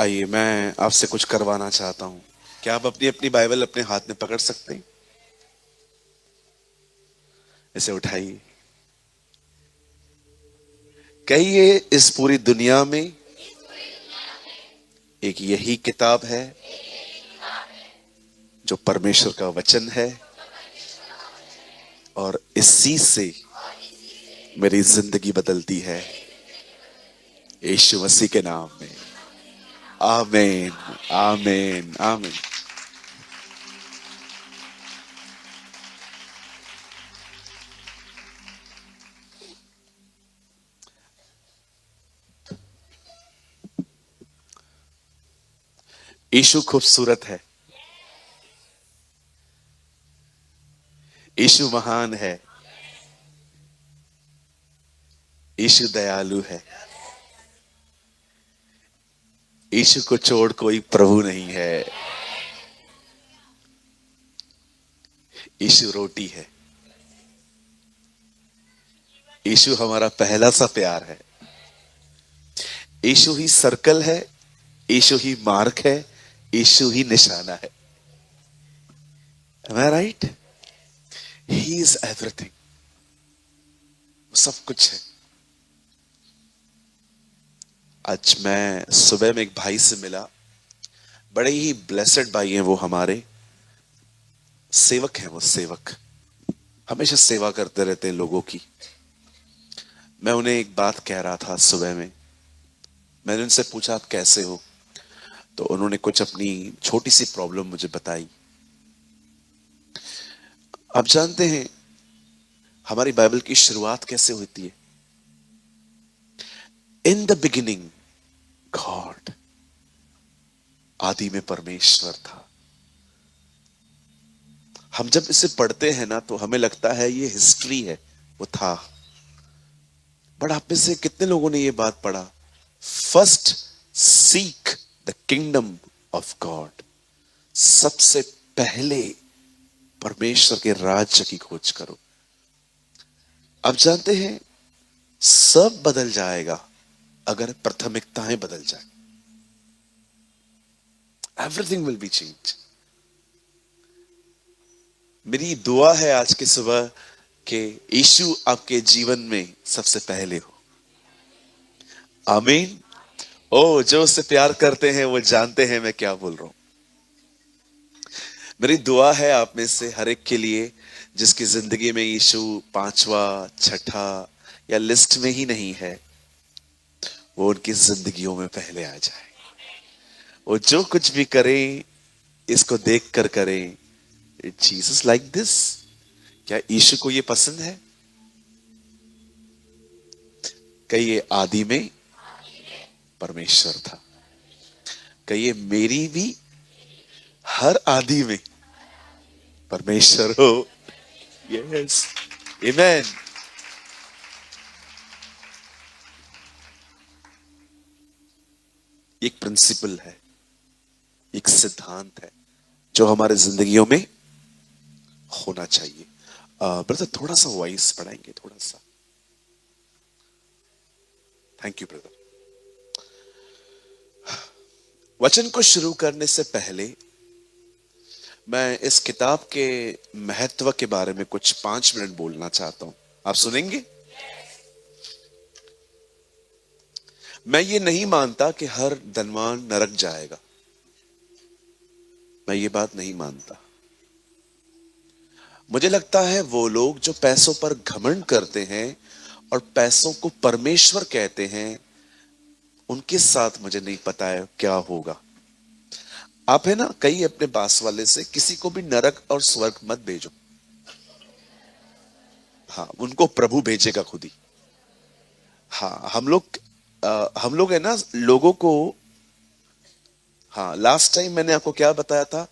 आइए, मैं आपसे कुछ करवाना चाहता हूं। क्या आप अपनी अपनी बाइबल अपने हाथ में पकड़ सकते हैं? इसे उठाइए। कहिए, इस पूरी दुनिया में एक यही किताब है जो परमेश्वर का वचन है, और इसी से मेरी जिंदगी बदलती है। यीशु मसीह के नाम में आमीन। आमीन आमीन। यीशु खूबसूरत है। यीशु महान है। यीशु दयालु है। यीशु को छोड़ कोई प्रभु नहीं है। यीशु रोटी है। यीशु हमारा पहला सा प्यार है। यीशु ही सर्कल है। यीशु ही मार्क है। यीशु ही निशाना है। Am I right? He is everything. सब कुछ है। आज मैं सुबह में एक भाई से मिला। बड़े ही ब्लेसेड भाई हैं वो, हमारे सेवक हैं। वो सेवक हमेशा सेवा करते रहते हैं लोगों की। मैं उन्हें एक बात कह रहा था सुबह में। मैंने उनसे पूछा, आप कैसे हो? तो उन्होंने कुछ अपनी छोटी सी प्रॉब्लम मुझे बताई। आप जानते हैं हमारी बाइबल की शुरुआत कैसे होती है? इन द बिगिनिंग गॉड, आदि में परमेश्वर था। हम जब इसे पढ़ते हैं ना तो हमें लगता है ये हिस्ट्री है, वो था। बट आप में से कितने लोगों ने ये बात पढ़ा? First seek the kingdom of God. सबसे पहले परमेश्वर के राज्य की खोज करो। आप जानते हैं सब बदल जाएगा अगर प्राथमिकताएं बदल जाए। Everything will be change. मेरी दुआ है आज की सुबह कि यीशु आपके जीवन में सबसे पहले हो। आमीन। ओ, जो उससे प्यार करते हैं वो जानते हैं मैं क्या बोल रहा हूं। मेरी दुआ है आप में से हर एक के लिए जिसकी जिंदगी में यीशु पांचवा, छठा या लिस्ट में ही नहीं है, वो उनकी जिंदगियों में पहले आ जाए। वो जो कुछ भी करें, इसको देख कर करें, जीसस लाइक दिस। क्या यीशु को ये पसंद है? कहिए, आदि में परमेश्वर था। कहिए, मेरी भी हर आदि में परमेश्वर हो। यस, आमेन। एक प्रिंसिपल है, एक सिद्धांत है जो हमारे जिंदगियों में होना चाहिए। ब्रदर, थोड़ा सा वॉइस बढ़ाएंगे, थोड़ा सा। Thank you brother. वचन को शुरू करने से पहले मैं इस किताब के महत्व के बारे में कुछ 5 मिनट बोलना चाहता हूं। आप सुनेंगे? मैं ये नहीं मानता कि हर धनवान नरक जाएगा। मैं ये बात नहीं मानता। मुझे लगता है वो लोग जो पैसों पर घमंड करते हैं और पैसों को परमेश्वर कहते हैं, उनके साथ मुझे नहीं पता है क्या होगा। आप है ना, कई अपने पास वाले से किसी को भी नरक और स्वर्ग मत भेजो। हाँ, उनको प्रभु भेजेगा खुद ही। हाँ, हम लोग है ना, लोगों को। हाँ, लास्ट टाइम मैंने आपको क्या बताया था?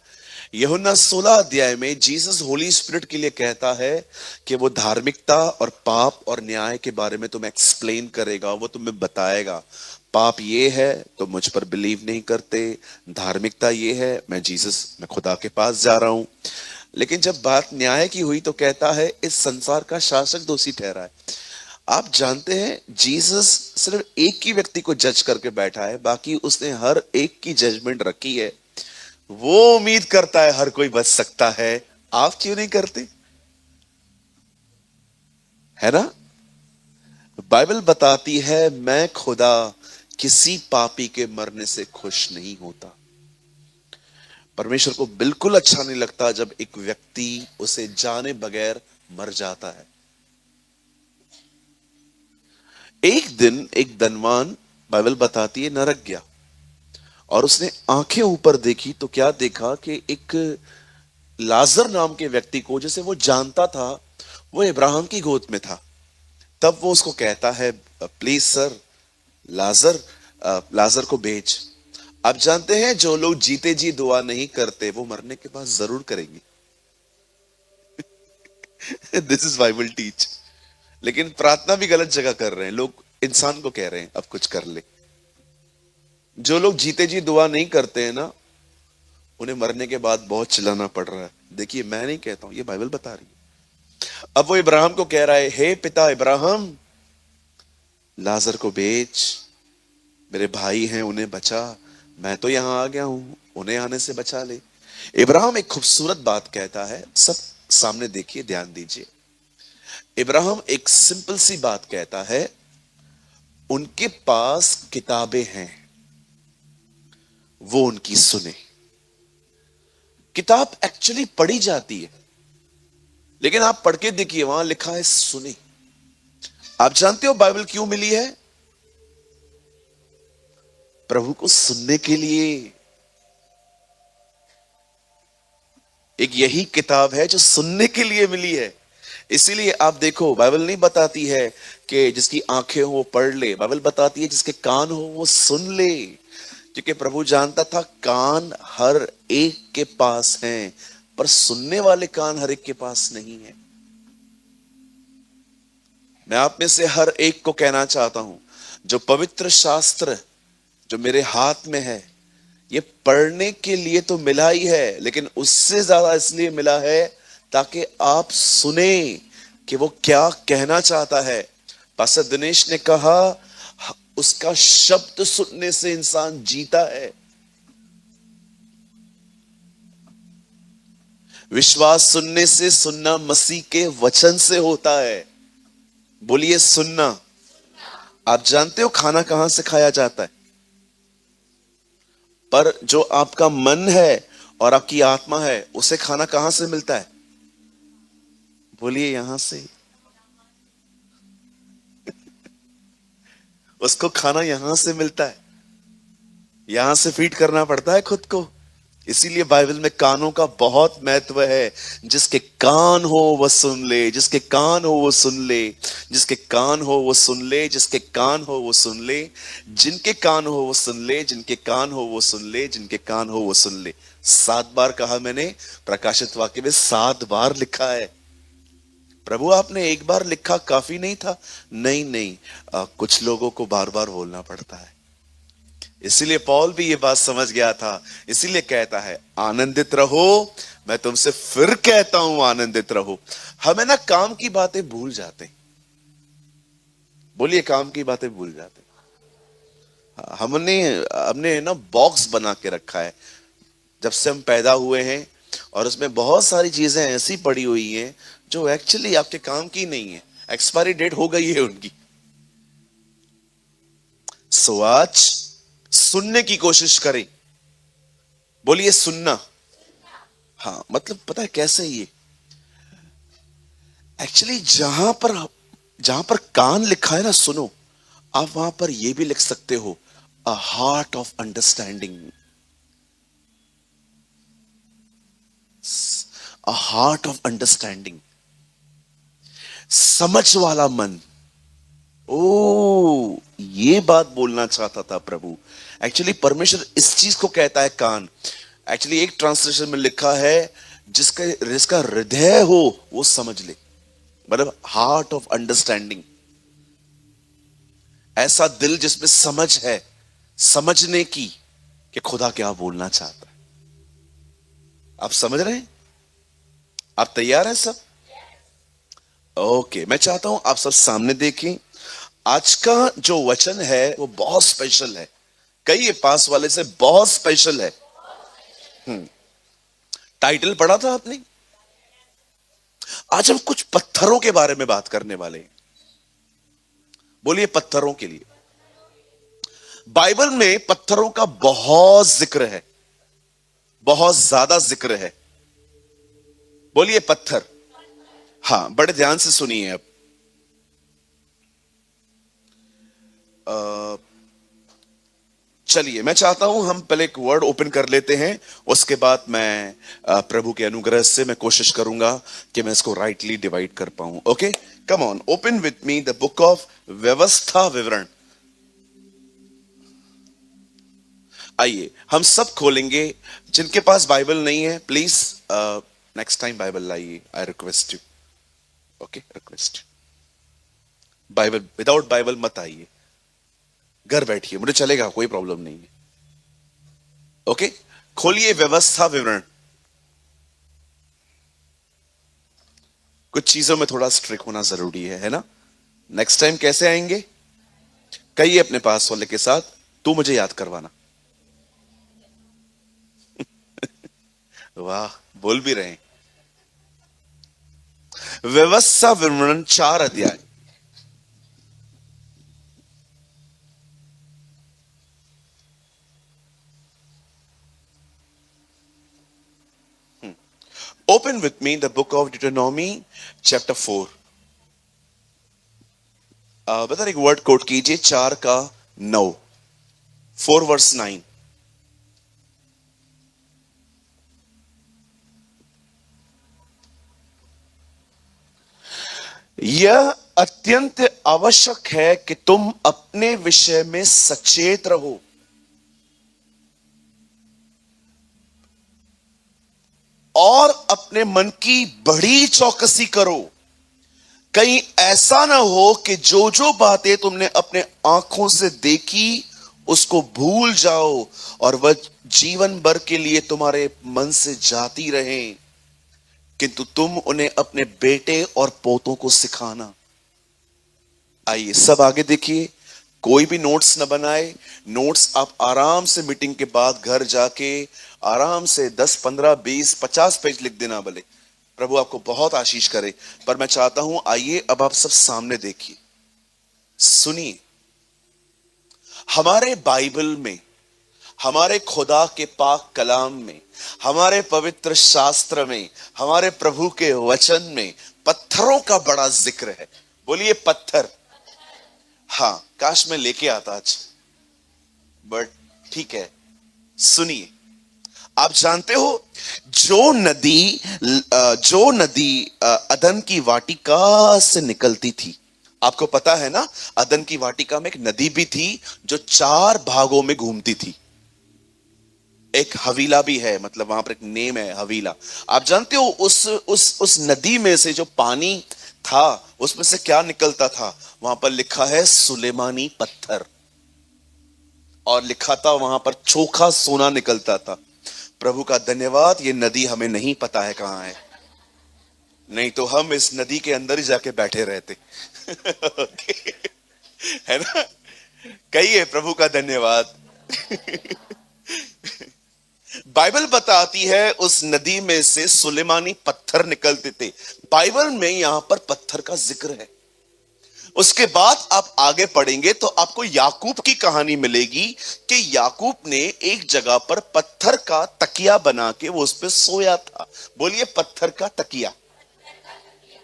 यूहन्ना 16 अध्याय में जीसस होली स्पिरिट के लिए कहता है कि वो धार्मिकता और पाप और न्याय के बारे में तुम्हें एक्सप्लेन करेगा, वो तुम्हें बताएगा। पाप ये है तो मुझ पर बिलीव नहीं करते, धार्मिकता ये है, मैं खुदा के पास जा रहा हूं। लेकिन जब बात न्याय की हुई तो कहता है इस संसार का शासक दोषी ठहरा है। आप जानते हैं जीसस सिर्फ एक ही व्यक्ति को जज करके बैठा है, बाकी उसने हर एक की जजमेंट रखी है। वो उम्मीद करता है हर कोई बच सकता है। आप क्यों नहीं करते? है ना? बाइबल बताती है, मैं खुदा किसी पापी के मरने से खुश नहीं होता। परमेश्वर को बिल्कुल अच्छा नहीं लगता जब एक व्यक्ति उसे जाने बगैर मर जाता है। एक दिन एक धनवान, बाइबल बताती है, नरक गया और उसने आंखें ऊपर देखी तो क्या देखा कि एक लाजर नाम के व्यक्ति को, जैसे वो जानता था, वो इब्राहिम की गोद में था। तब वो उसको कहता है, प्लीज सर, लाजर लाजर को भेज। आप जानते हैं जो लोग जीते जी दुआ नहीं करते वो मरने के बाद जरूर करेंगे। This is Bible teach. लेकिन प्रार्थना भी गलत जगह कर रहे हैं लोग, इंसान को कह रहे हैं अब कुछ कर ले। जो लोग जीते जी दुआ नहीं करते हैं ना, उन्हें मरने के बाद बहुत चिल्लाना पड़ रहा है। देखिए, मैं नहीं कहता हूं, ये बाइबल बता रही है। अब वो इब्राहिम को कह रहा है, हे पिता इब्राहिम, लाजर को भेज, मेरे भाई हैं उन्हें बचा, मैं तो यहां आ गया हूं, उन्हें आने से बचा ले। इब्राहिम एक खूबसूरत बात कहता है, सब सामने देखिए, ध्यान दीजिए। इब्राहिम एक सिंपल सी बात कहता है, उनके पास किताबें हैं, वो उनकी सुने। किताब एक्चुअली पढ़ी जाती है, लेकिन आप पढ़ के देखिए, वहां लिखा है सुने। आप जानते हो बाइबल क्यों मिली है? प्रभु को सुनने के लिए। एक यही किताब है जो सुनने के लिए मिली है। इसीलिए आप देखो, बाइबल नहीं बताती है कि जिसकी आंखें हो वो पढ़ ले, बाइबल बताती है जिसके कान हो वो सुन ले। क्योंकि प्रभु जानता था कान हर एक के पास हैं, पर सुनने वाले कान हर एक के पास नहीं है। मैं आप में से हर एक को कहना चाहता हूं, जो पवित्र शास्त्र जो मेरे हाथ में है, ये पढ़ने के लिए तो मिला ही है, लेकिन उससे ज्यादा इसलिए मिला है ताकि आप सुने कि वो क्या कहना चाहता है। पास्टर दिनेश ने कहा, उसका शब्द सुनने से इंसान जीता है। विश्वास सुनने से, सुनना मसीह के वचन से होता है। बोलिए सुनना। आप जानते हो खाना कहां से खाया जाता है? पर जो आपका मन है और आपकी आत्मा है, उसे खाना कहां से मिलता है? बोलिए यहां से। उसको खाना यहां से मिलता है, यहां से फीड करना पड़ता है खुद को। इसीलिए बाइबल में कानों का बहुत महत्व है। जिसके कान हो वह सुन ले, जिसके कान हो वो सुन ले, जिसके कान हो वो सुन ले, जिसके कान हो वो सुन ले, जिनके कान हो वो सुन ले, जिनके कान हो वो सुन ले, जिनके कान हो वो सुन ले। 7 बार कहा मैंने, प्रकाशित वाक्य में 7 बार लिखा है। प्रभु आपने एक बार लिखा काफी नहीं था? नहीं नहीं, कुछ लोगों को बार बार बोलना पड़ता है। इसीलिए पौल भी ये बात समझ गया था, इसीलिए कहता है आनंदित रहो। मैं तुमसे फिर कहता हूं आनंदित रहो। हमें ना काम की बातें भूल जाते हैं। बोलिए काम की बातें भूल जाते हैं। हमने हमने ना बॉक्स बना के रखा है जब से हम पैदा हुए हैं, और उसमें बहुत सारी चीजें ऐसी पड़ी हुई हैं जो एक्चुअली आपके काम की नहीं है, एक्सपायरी डेट हो गई है उनकी। सो आज सुनने की कोशिश करें। बोलिए सुनना। हाँ, मतलब पता है कैसे? ये एक्चुअली जहां पर कान लिखा है ना सुनो, आप वहां पर ये भी लिख सकते हो, a heart of understanding. A heart of understanding, समझ वाला मन। ओ, ये बात बोलना चाहता था प्रभु। एक्चुअली परमेश्वर इस चीज को कहता है कान। एक्चुअली एक ट्रांसलेशन में लिखा है, जिसका जिसका हृदय हो वो समझ ले, मतलब हार्ट ऑफ अंडरस्टैंडिंग। ऐसा दिल जिसमें समझ है, समझने की कि खुदा क्या बोलना चाहता है। आप समझ रहे हैं? आप तैयार हैं सब? ओके, मैं चाहता हूं आप सब सामने देखें। आज का जो वचन है वो बहुत स्पेशल है। कई पास वाले से बहुत स्पेशल है। टाइटल पढ़ा था आपने? आज हम कुछ पत्थरों के बारे में बात करने वाले हैं। बोलिए, पत्थरों के लिए। बाइबल में पत्थरों का बहुत जिक्र है, बहुत ज्यादा जिक्र है। बोलिए, पत्थर। हाँ, बड़े ध्यान से सुनिए अब। चलिए, मैं चाहता हूं हम पहले एक वर्ड ओपन कर लेते हैं, उसके बाद मैं प्रभु के अनुग्रह से मैं कोशिश करूंगा कि मैं इसको राइटली डिवाइड कर पाऊं। Okay, come on, open with me the book of व्यवस्था विवरण। आइए हम सब खोलेंगे। जिनके पास बाइबल नहीं है, प्लीज नेक्स्ट टाइम बाइबल लाइए, I request you. Okay, request. Bible, without Bible मत आइए, घर बैठिए, मुझे चलेगा, कोई प्रॉब्लम नहीं है। ओके, खोलिए व्यवस्था विवरण। कुछ चीजों में थोड़ा स्ट्रिक्ट होना जरूरी है ना? नेक्स्ट टाइम कैसे आएंगे? कहिए अपने पास वाले के साथ, तू मुझे याद करवाना। वाह, बोल भी रहे हैं। व्यवस्था विवरण 4 अध्याय। Open with me the book of डिटोनॉमी चैप्टर 4। बता, एक वर्ड कोट कीजिए, 4 का 9, 4 वर्स 9। यह अत्यंत आवश्यक है कि तुम अपने विषय में सचेत रहो और अपने मन की बड़ी चौकसी करो। कहीं ऐसा ना हो कि जो जो बातें तुमने अपने आंखों से देखी उसको भूल जाओ और वह जीवन भर के लिए तुम्हारे मन से जाती रहे, किंतु तुम उन्हें अपने बेटे और पोतों को सिखाना। आइए सब आगे देखिए, कोई भी नोट्स न बनाए। नोट्स आप आराम से मीटिंग के बाद घर जाके आराम से 10 15 20 50 पेज लिख देना भले, प्रभु आपको बहुत आशीष करे। पर मैं चाहता हूं, आइए अब आप सब सामने देखिए, सुनिए। हमारे बाइबल में, हमारे खुदा के पाक कलाम में, हमारे पवित्र शास्त्र में, हमारे प्रभु के वचन में पत्थरों का बड़ा जिक्र है। बोलिए, पत्थर। हाँ, काश मैं लेके आता आज, बट ठीक है। सुनिए, आप जानते हो, जो नदी अदन की वाटिका से निकलती थी, आपको पता है ना? अदन की वाटिका में एक नदी भी थी जो 4 भागों में घूमती थी। एक हवीला भी है, मतलब वहां पर एक नेम है हवीला। आप जानते हो उस नदी में से जो पानी था, उसमें से क्या निकलता था? वहां पर लिखा है सुलेमानी पत्थर, और लिखा था वहां पर चोखा सोना निकलता था। प्रभु का धन्यवाद, ये नदी हमें नहीं पता है कहां है, नहीं तो हम इस नदी के अंदर ही जाके बैठे रहते। है ना? कहिए प्रभु का धन्यवाद। बाइबल बताती है उस नदी में से सुलेमानी पत्थर निकलते थे। बाइबल में यहां पर पत्थर का जिक्र है। उसके बाद आप आगे पढ़ेंगे तो आपको याकूब की कहानी मिलेगी कि याकूब ने एक जगह पर पत्थर का तकिया बना के वो उस पर सोया था। बोलिए, पत्थर का तकिया।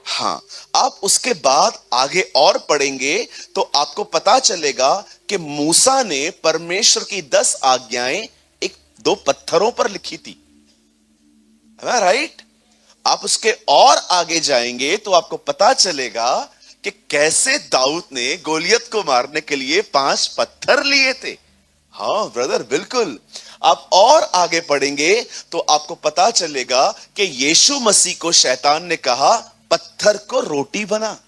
हाँ, आप उसके बाद आगे और पढ़ेंगे तो आपको पता चलेगा कि मूसा ने परमेश्वर की 10 आज्ञाएं एक 2 पत्थरों पर लिखी थी। राइट? आप उसके और आगे जाएंगे तो आपको पता चलेगा कि कैसे दाऊद ने गोलियत को मारने के लिए 5 पत्थर लिए थे। हाँ ब्रदर, बिल्कुल। आप और आगे पढ़ेंगे तो आपको पता चलेगा कि यीशु मसीह को शैतान ने कहा पत्थर को रोटी बना।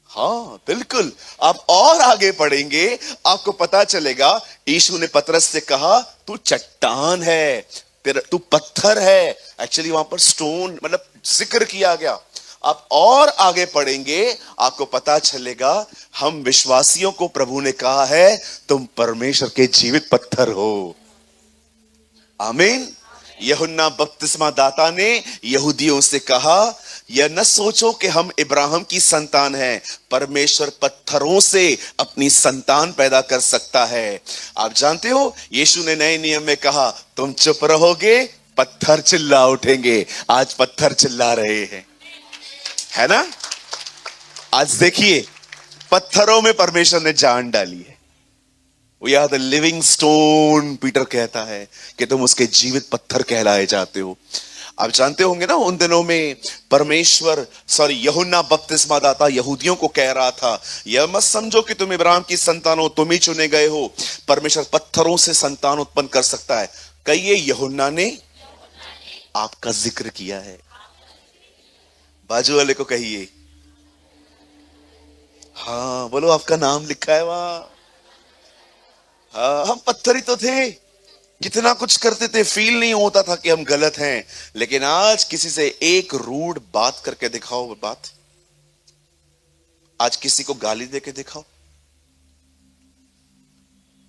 हाँ बिल्कुल। आप और आगे पढ़ेंगे, आपको पता चलेगा यीशु ने पतरस से कहा तू चट्टान है, तेरा तू पत्थर है। एक्चुअली वहां पर स्टोन मतलब जिक्र किया गया। आप और आगे पढ़ेंगे, आपको पता चलेगा हम विश्वासियों को प्रभु ने कहा है तुम परमेश्वर के जीवित पत्थर हो। आमीन। यूहन्ना बपतिस्मा दाता ने यहूदियों से कहा, यह न सोचो कि हम इब्राहिम की संतान हैं, परमेश्वर पत्थरों से अपनी संतान पैदा कर सकता है। आप जानते हो यीशु ने नए नियम में कहा तुम चुप रहोगे पत्थर चिल्ला उठेंगे। आज पत्थर चिल्ला रहे हैं, है ना। आज देखिए पत्थरों में परमेश्वर ने जान डाली है। We are the living stone, Peter कहता है कि तुम उसके जीवित पत्थर कहलाए जाते हो। आप जानते होंगे ना उन दिनों में परमेश्वर यूहन्ना बपतिस्मा दाता यहूदियों को कह रहा था, यह मत समझो कि तुम इब्राहिम की संतान हो, तुम ही चुने गए हो, परमेश्वर पत्थरों से संतान उत्पन्न कर सकता है। कहिए यूहन्ना ने आपका जिक्र किया है। बाजू वाले को कहिए, हाँ बोलो आपका नाम लिखा है वहां। हाँ, हम पत्थर ही तो थे, कितना कुछ करते थे, फील नहीं होता था कि हम गलत हैं। लेकिन आज किसी से एक रूड बात करके दिखाओ, बात आज किसी को गाली देके दिखाओ,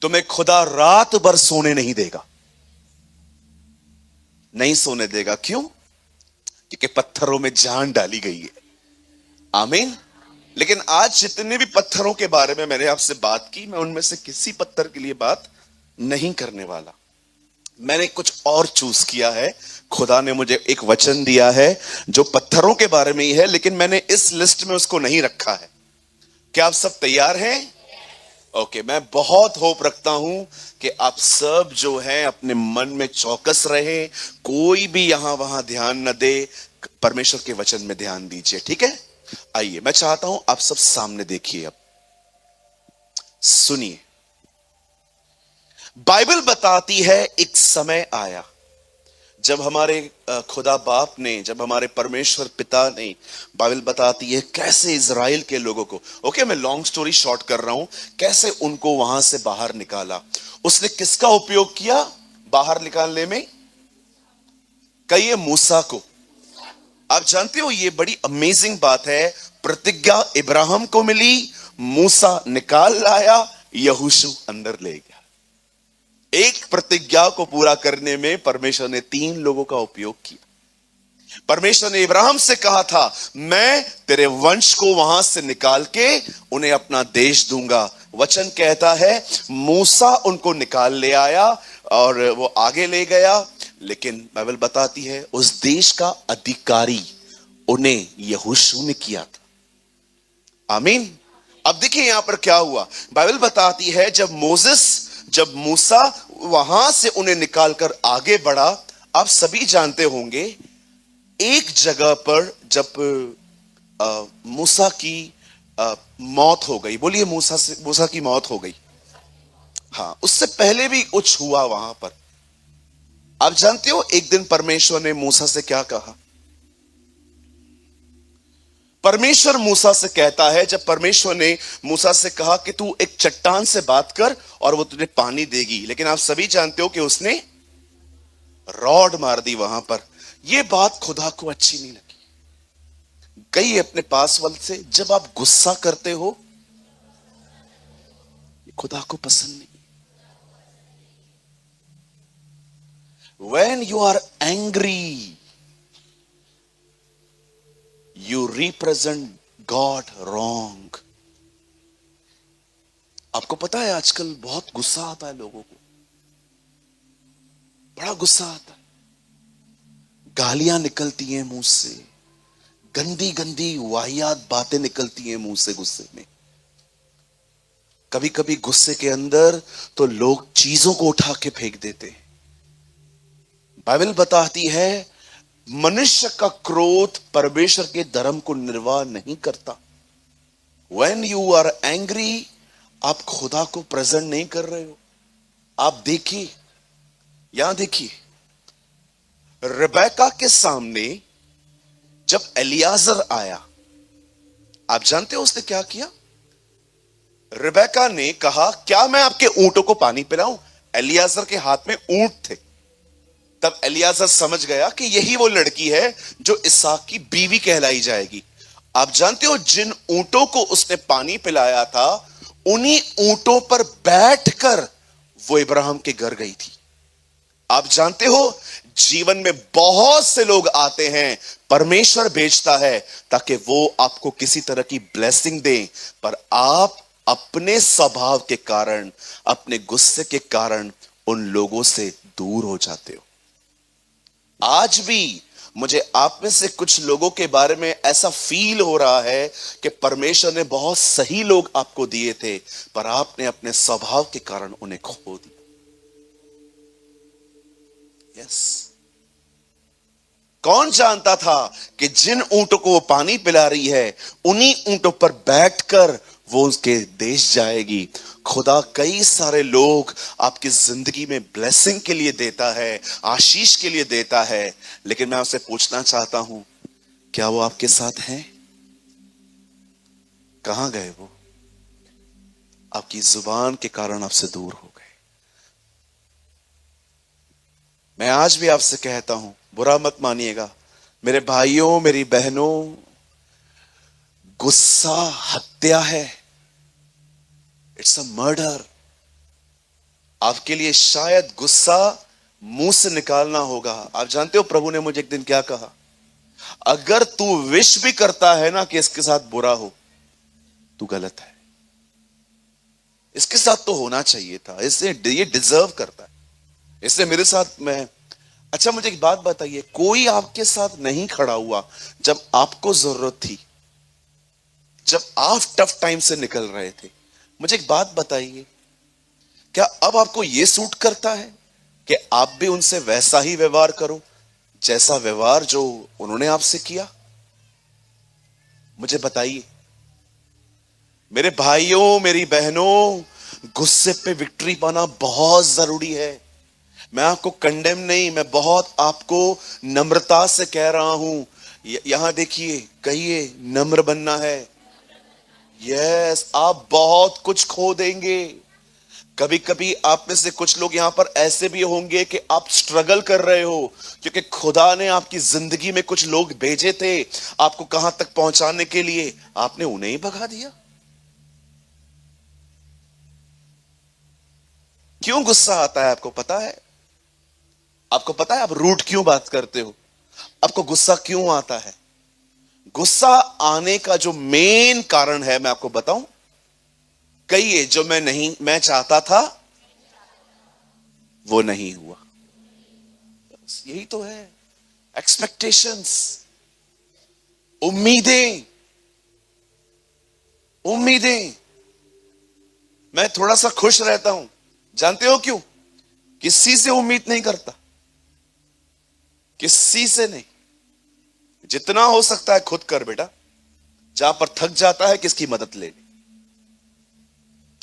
तुम्हें खुदा रात भर सोने नहीं देगा, नहीं सोने देगा। क्यों? क्योंकि पत्थरों में जान डाली गई है। आमीन। लेकिन आज जितने भी पत्थरों के बारे में मैंने आपसे बात की, मैं उनमें से किसी पत्थर के लिए बात नहीं करने वाला। मैंने कुछ और चूज किया है। खुदा ने मुझे एक वचन दिया है जो पत्थरों के बारे में ही है, लेकिन मैंने इस लिस्ट में उसको नहीं रखा है। क्या आप सब तैयार हैं? ओके, मैं बहुत होप रखता हूं कि आप सब जो हैं अपने मन में चौकस रहे, कोई भी यहां वहां ध्यान न दे, परमेश्वर के वचन में ध्यान दीजिए, ठीक है। आइए, मैं चाहता हूं आप सब सामने देखिए, अब सुनिए। बाइबल बताती है एक समय आया जब हमारे खुदा बाप ने, जब हमारे परमेश्वर पिता ने, बाइबल बताती है कैसे इजराइल के लोगों को, ओके मैं लॉन्ग स्टोरी शॉर्ट कर रहा हूं, कैसे उनको वहां से बाहर निकाला। उसने किसका उपयोग किया बाहर निकालने में? कहिए मूसा को। आप जानते हो ये बड़ी अमेजिंग बात है, प्रतिज्ञा इब्राहिम को मिली, मूसा निकाल लाया, यहोशू अंदर ले गया। एक प्रतिज्ञा को पूरा करने में परमेश्वर ने 3 लोगों का उपयोग किया। परमेश्वर ने इब्राहिम से कहा था, मैं तेरे वंश को वहां से निकाल के उन्हें अपना देश दूंगा। वचन कहता है मूसा उनको निकाल ले आया और वो आगे ले गया, लेकिन बाइबल बताती है उस देश का अधिकारी उन्हें यहोशू ने किया था। आमीन। अब देखिए यहां पर क्या हुआ। बाइबल बताती है जब मूसा वहां से उन्हें निकालकर आगे बढ़ा, आप सभी जानते होंगे एक जगह पर जब मूसा की मौत हो गई, बोलिए मूसा की मौत हो गई। हाँ, उससे पहले भी कुछ हुआ वहां पर। आप जानते हो एक दिन परमेश्वर ने मूसा से क्या कहा? परमेश्वर मूसा से कहता है, जब परमेश्वर ने मूसा से कहा कि तू एक चट्टान से बात कर और वो तुझे पानी देगी, लेकिन आप सभी जानते हो कि उसने रॉड मार दी वहां पर। यह बात खुदा को अच्छी नहीं लगी। कई अपने पास वाले से, जब आप गुस्सा करते हो खुदा को पसंद नहीं। When you are angry, you represent God wrong. आपको पता है आजकल बहुत गुस्सा आता है लोगों को, बड़ा गुस्सा आता है, गालियां निकलती हैं मुंह से, गंदी गंदी वाहियात बातें निकलती हैं मुंह से गुस्से में। कभी कभी गुस्से के अंदर तो लोग चीजों को उठा के फेंक देते हैं। बाइबल बताती है मनुष्य का क्रोध परमेश्वर के धर्म को निर्वाह नहीं करता। When you are angry, आप खुदा को प्रेजेंट नहीं कर रहे हो। आप देखिए, यहां देखिए, रिबेका के सामने जब एलियाजर आया, आप जानते हो उसने क्या किया? रिबेका ने कहा, क्या मैं आपके ऊंटों को पानी पिलाऊं? एलियाजर के हाथ में ऊंट थे। तब एलियाजर समझ गया कि यही वो लड़की है जो इसहाक की बीवी कहलाई जाएगी। आप जानते हो जिन ऊंटों को उसने पानी पिलाया था, उन्हीं ऊंटों पर बैठकर वो इब्राहिम के घर गई थी। आप जानते हो जीवन में बहुत से लोग आते हैं, परमेश्वर भेजता है ताकि वो आपको किसी तरह की ब्लेसिंग दे, पर आप अपने स्वभाव के कारण, अपने गुस्से के कारण उन लोगों से दूर हो जाते हो। आज भी मुझे आप में से कुछ लोगों के बारे में ऐसा फील हो रहा है कि परमेश्वर ने बहुत सही लोग आपको दिए थे, पर आपने अपने स्वभाव के कारण उन्हें खो दिया। यस, कौन जानता था कि जिन ऊंटों को वो पानी पिला रही है, उन्हीं ऊंटों पर बैठकर वो उसके देश जाएगी। खुदा कई सारे लोग आपकी जिंदगी में ब्लेसिंग के लिए देता है, आशीष के लिए देता है, लेकिन मैं आपसे पूछना चाहता हूं, क्या वो आपके साथ हैं? कहां गए वो? आपकी जुबान के कारण आपसे दूर हो गए। मैं आज भी आपसे कहता हूं, बुरा मत मानिएगा मेरे भाइयों, मेरी बहनों, गुस्सा हत्या है। It's a murder. आपके लिए शायद गुस्सा मुंह से निकालना होगा। आप जानते हो प्रभु ने मुझे एक दिन क्या कहा? अगर तू विश भी करता है ना कि इसके साथ बुरा हो, तू गलत है। इसके साथ तो होना चाहिए था, इससे ये डिजर्व करता है, इससे मेरे साथ मैं। अच्छा मुझे एक बात बताइए, कोई आपके साथ नहीं खड़ा हुआ जब आपको जरूरत थी, जब आप टफ टाइम से निकल रहे थे? मुझे एक बात बताइए, क्या अब आपको यह सूट करता है कि आप भी उनसे वैसा ही व्यवहार करो जैसा व्यवहार जो उन्होंने आपसे किया? मुझे बताइए मेरे भाइयों, मेरी बहनों, गुस्से पे विक्ट्री पाना बहुत जरूरी है। मैं आपको कंडेम नहीं, मैं बहुत आपको नम्रता से कह रहा हूं। यहां देखिए, कहिए नम्र बनना है। यस, आप बहुत कुछ खो देंगे। कभी कभी आप में से कुछ लोग यहां पर ऐसे भी होंगे कि आप स्ट्रगल कर रहे हो, क्योंकि खुदा ने आपकी जिंदगी में कुछ लोग भेजे थे आपको कहां तक पहुंचाने के लिए, आपने उन्हें ही भगा दिया। क्यों गुस्सा आता है आपको पता है? आपको पता है आप रूठ क्यों बात करते हो? आपको गुस्सा क्यों आता है? गुस्सा आने का जो मेन कारण है मैं आपको बताऊं, कहिए, जो मैं चाहता था वो नहीं हुआ। बस यही तो है। एक्सपेक्टेशंस, उम्मीदें, उम्मीदें। मैं थोड़ा सा खुश रहता हूं, जानते हो क्यों? किसी से उम्मीद नहीं करता, किसी से नहीं। जितना हो सकता है खुद कर बेटा। जहां पर थक जाता है किसकी मदद लेनी?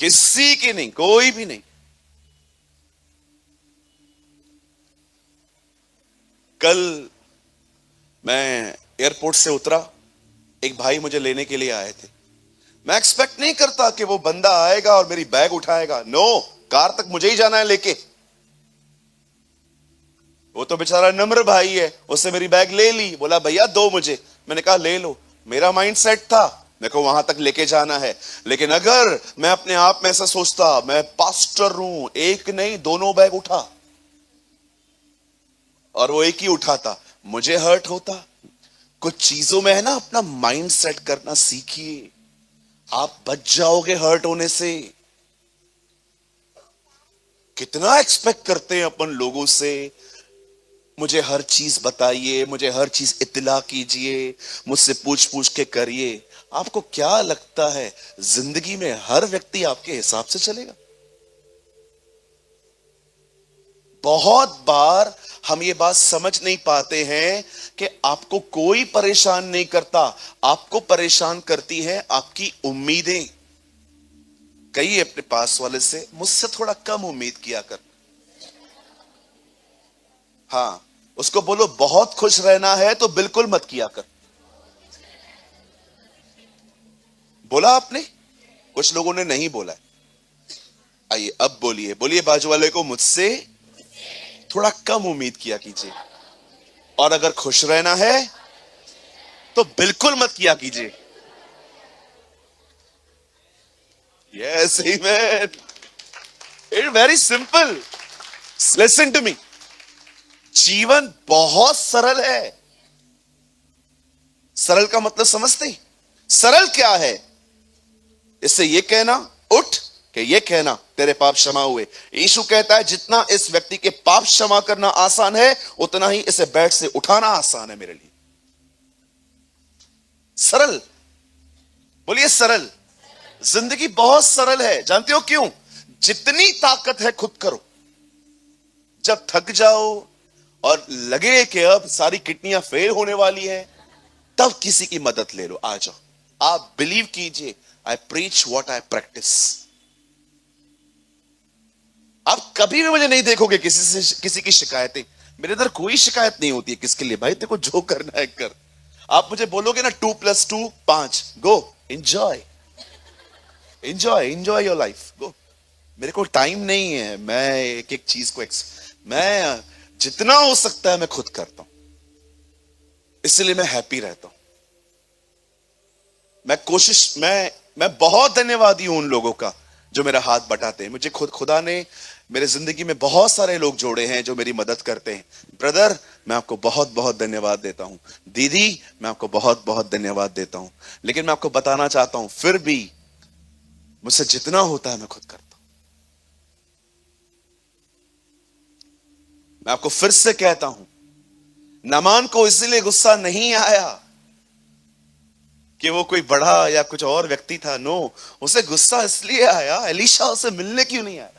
किसी की नहीं, कोई भी नहीं। कल मैं एयरपोर्ट से उतरा, एक भाई मुझे लेने के लिए आए थे। मैं एक्सपेक्ट नहीं करता कि वो बंदा आएगा और मेरी बैग उठाएगा। नो, कार तक मुझे ही जाना है लेके। वो तो बेचारा नम्र भाई है, उससे मेरी बैग ले ली, बोला भैया दो मुझे। मैंने कहा ले लो। मेरा माइंड सेट था मेरे को वहां तक लेके जाना है, लेकिन अगर मैं अपने आप में ऐसा सोचता, मैं पास्टर हूं, एक नहीं दोनों बैग उठा, और वो एक ही उठाता, मुझे हर्ट होता। कुछ चीजों में है ना, अपना माइंड सेट करना सीखिए, आप बच जाओगे हर्ट होने से। कितना एक्सपेक्ट करते हैं अपन लोगों से, मुझे हर चीज बताइए, मुझे हर चीज इत्तला कीजिए, मुझसे पूछ पूछ के करिए। आपको क्या लगता है जिंदगी में हर व्यक्ति आपके हिसाब से चलेगा? बहुत बार हम ये बात समझ नहीं पाते हैं कि आपको कोई परेशान नहीं करता, आपको परेशान करती है आपकी उम्मीदें। कहिए अपने पास वाले से, मुझसे थोड़ा कम उम्मीद किया कर। हाँ, उसको बोलो बहुत खुश रहना है तो बिल्कुल मत किया कर। बोला आपने? कुछ लोगों ने नहीं बोला है। आइए अब बोलिए, बोलिए बाजू वाले को, मुझसे थोड़ा कम उम्मीद किया कीजिए। और अगर खुश रहना है तो बिल्कुल मत किया कीजिए। Yes amen. It's very simple. Listen to me. जीवन बहुत सरल है। सरल का मतलब समझते हैं? सरल क्या है? इससे ये कहना उठ कि ये कहना तेरे पाप क्षमा हुए। यीशु कहता है जितना इस व्यक्ति के पाप क्षमा करना आसान है, उतना ही इसे बेड से उठाना आसान है मेरे लिए। सरल। बोलिए सरल। जिंदगी बहुत सरल है। जानते हो क्यों? जितनी ताकत है खुद करो। जब थक जाओ और लगे कि अब सारी किडनियां फेल होने वाली हैं, तब किसी की मदद ले लो। आ जाओ। आप बिलीव कीजिए, आई प्रीच व्हाट आई प्रैक्टिस। आप कभी भी मुझे नहीं देखोगे किसी की शिकायतें। मेरे अंदर कोई शिकायत नहीं होती है। किसके लिए भाई? तेरे को जो करना है कर। आप मुझे बोलोगे ना 2+2 5, go enjoy. Enjoy your life, go. मेरे को टाइम नहीं है मैं एक एक चीज को मैं जितना हो सकता है मैं खुद करता हूं। इसलिए मैं हैप्पी रहता हूं। मैं बहुत धन्यवादी हूं उन लोगों का जो मेरा हाथ बटाते हैं। मुझे खुदा ने मेरे जिंदगी में बहुत सारे लोग जोड़े हैं जो मेरी मदद करते हैं। ब्रदर, मैं आपको बहुत बहुत धन्यवाद देता हूं। दीदी, मैं आपको बहुत बहुत धन्यवाद देता हूं। लेकिन मैं आपको बताना चाहता हूं, फिर भी मुझसे जितना होता है मैं खुद करता हूं। मैं आपको फिर से कहता हूं, नामान को इसलिए गुस्सा नहीं आया कि वो कोई बड़ा या कुछ और व्यक्ति था। नो, उसे गुस्सा इसलिए आया, एलीशा उसे मिलने क्यों नहीं आया?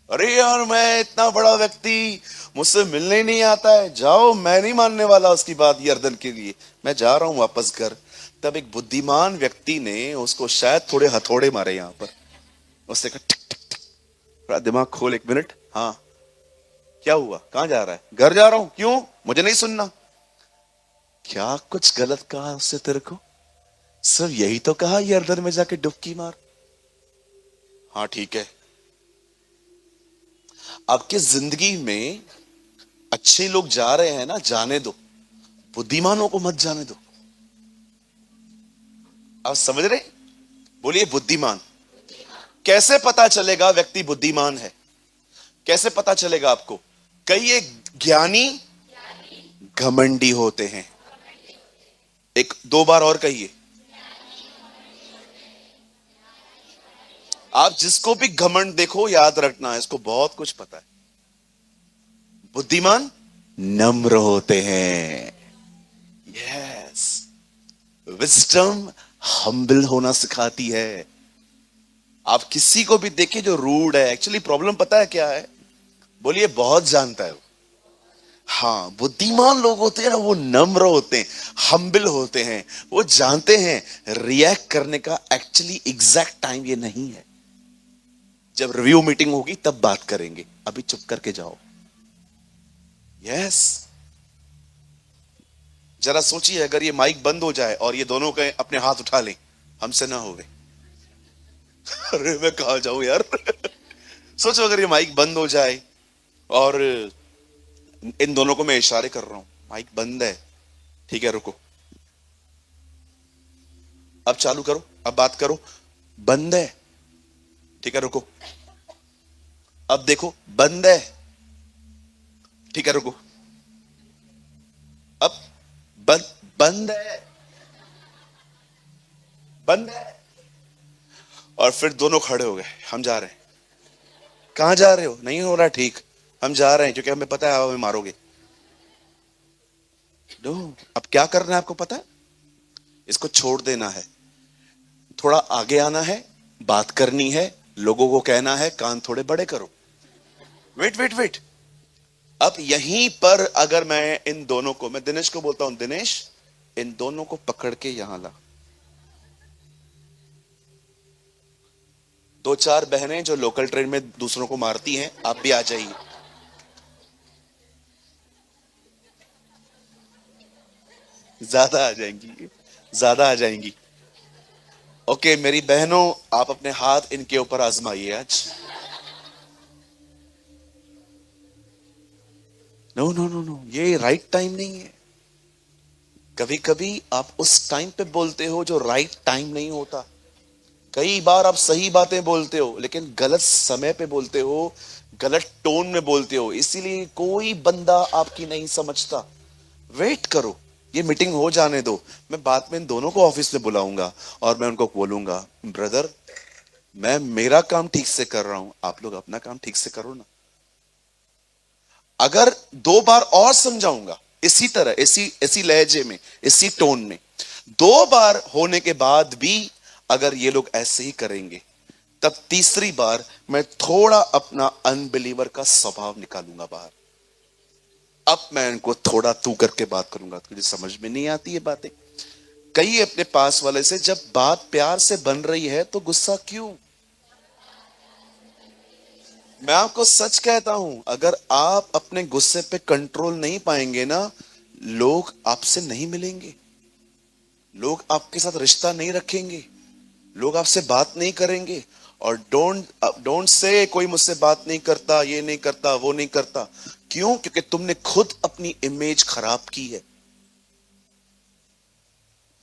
अरे यार, मैं इतना बड़ा व्यक्ति, मुझसे मिलने नहीं आता है। जाओ, मैं नहीं मानने वाला उसकी बात यरदन के लिए। मैं जा रहा हूं वापस घर। तब एक बुद्धिमान व्यक्ति ने उसको शायद थोड़े हथौड़े मारे यहां पर। उसने कहा टिक टिक टिक, थोड़ा दिमाग खोल, 1 मिनट। हाँ, क्या हुआ? कहां जा रहा है? घर जा रहा हूं। क्यों? मुझे नहीं सुनना। क्या कुछ गलत कहा उससे तेरे को? सर यही तो कहा, यरदन में जाके डुबकी मार। हाँ ठीक है। आपकी जिंदगी में अच्छे लोग जा रहे हैं ना, जाने दो। बुद्धिमानों को मत जाने दो। आप समझ रहे? बोलिए बुद्धिमान। कैसे पता चलेगा व्यक्ति बुद्धिमान है? कैसे पता चलेगा आपको? कई एक ज्ञानी घमंडी होते हैं। एक दो बार और कहिए। आप जिसको भी घमंड देखो, याद रखना है, इसको बहुत कुछ पता है। बुद्धिमान नम्र होते हैं। यस। विजडम हम्बल होना सिखाती है। आप किसी को भी देखें जो रूड है, एक्चुअली प्रॉब्लम पता है क्या है? बोलिए बहुत जानता है वो। हाँ, बुद्धिमान लोग होते हैं ना, वो नम्र होते हैं, हम्बल होते हैं। वो जानते हैं रिएक्ट करने का एक्चुअली एग्जैक्ट टाइम ये नहीं है। जब रिव्यू मीटिंग होगी तब बात करेंगे, अभी चुप करके जाओ। यस। जरा सोचिए, अगर ये माइक बंद हो जाए और ये दोनों के अपने हाथ उठा लें, हमसे ना होवे। अरे मैं कहा जाऊं यार। सोचो अगर ये माइक बंद हो जाए और इन दोनों को मैं इशारे कर रहा हूं, माइक बंद है, ठीक है रुको, अब चालू करो, अब बात करो, बंद है, ठीक है रुको, अब देखो बंद है, ठीक है रुको, अब बंद बंद है, बंद है। और फिर दोनों खड़े हो गए। हम जा रहे हैं। कहां जा रहे हो? नहीं हो रहा ठीक। हम जा रहे हैं क्योंकि हमें पता है आप हमें मारोगे। नो, अब क्या करना है आपको पता है? इसको छोड़ देना है, थोड़ा आगे आना है, बात करनी है, लोगों को कहना है कान थोड़े बड़े करो। Wait wait wait. अब यहीं पर अगर मैं इन दोनों को, मैं दिनेश को बोलता हूं, दिनेश इन दोनों को पकड़ के यहां ला। दो चार बहनें जो लोकल ट्रेन में दूसरों को मारती हैं, आप भी आ जाइए। ज्यादा आ जाएंगी, ज्यादा आ जाएंगी। ओके मेरी बहनों, आप अपने हाथ इनके ऊपर आजमाइए आज। नो नो नो नो, ये राइट टाइम नहीं है। कभी कभी आप उस टाइम पे बोलते हो जो राइट टाइम नहीं होता। कई बार आप सही बातें बोलते हो लेकिन गलत समय पे बोलते हो, गलत टोन में बोलते हो, इसीलिए कोई बंदा आपकी नहीं समझता। वेट करो, ये मीटिंग हो जाने दो। मैं बाद में इन दोनों को ऑफिस में बुलाऊंगा और मैं उनको बोलूंगा, ब्रदर मैं मेरा काम ठीक से कर रहा हूं, आप लोग अपना काम ठीक से करो ना। अगर दो बार और समझाऊंगा इसी तरह, इसी इसी लहजे में, इसी टोन में, दो बार होने के बाद भी अगर ये लोग ऐसे ही करेंगे, तब तीसरी बार मैं थोड़ा अपना अनबिलीवर का स्वभाव निकालूंगा बाहर। अब मैं इनको थोड़ा तू करके बात करूंगा, तुझे समझ में नहीं आती ये बातें। कई अपने पास वाले से, जब बात प्यार से बन रही है तो गुस्सा क्यों? मैं आपको सच कहता हूं, अगर आप अपने गुस्से पे कंट्रोल नहीं पाएंगे ना, लोग आपसे नहीं मिलेंगे, लोग आपके साथ रिश्ता नहीं रखेंगे, लोग आपसे बात नहीं करेंगे। और डोंट डोंट से कोई मुझसे बात नहीं करता, ये नहीं करता, वो नहीं करता। क्यों? क्योंकि तुमने खुद अपनी इमेज खराब की है।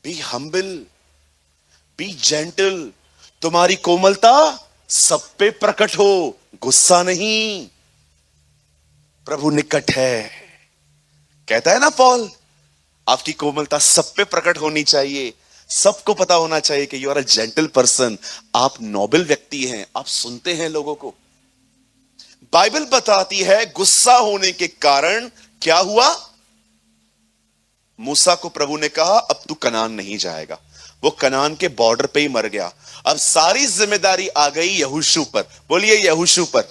Be humble, B gentle. तुम्हारी कोमलता सब पे प्रकट हो, गुस्सा नहीं। प्रभु निकट है, कहता है ना पॉल, आपकी कोमलता सब पे प्रकट होनी चाहिए। सबको पता होना चाहिए कि you are a gentle person, आप नोबल व्यक्ति हैं, आप सुनते हैं लोगों को। बाइबल बताती है गुस्सा होने के कारण क्या हुआ। मूसा को प्रभु ने कहा अब तू कनान नहीं जाएगा, वो कनान के बॉर्डर पे ही मर गया। अब सारी जिम्मेदारी आ गई यहोशू पर, बोलिए यहोशू पर।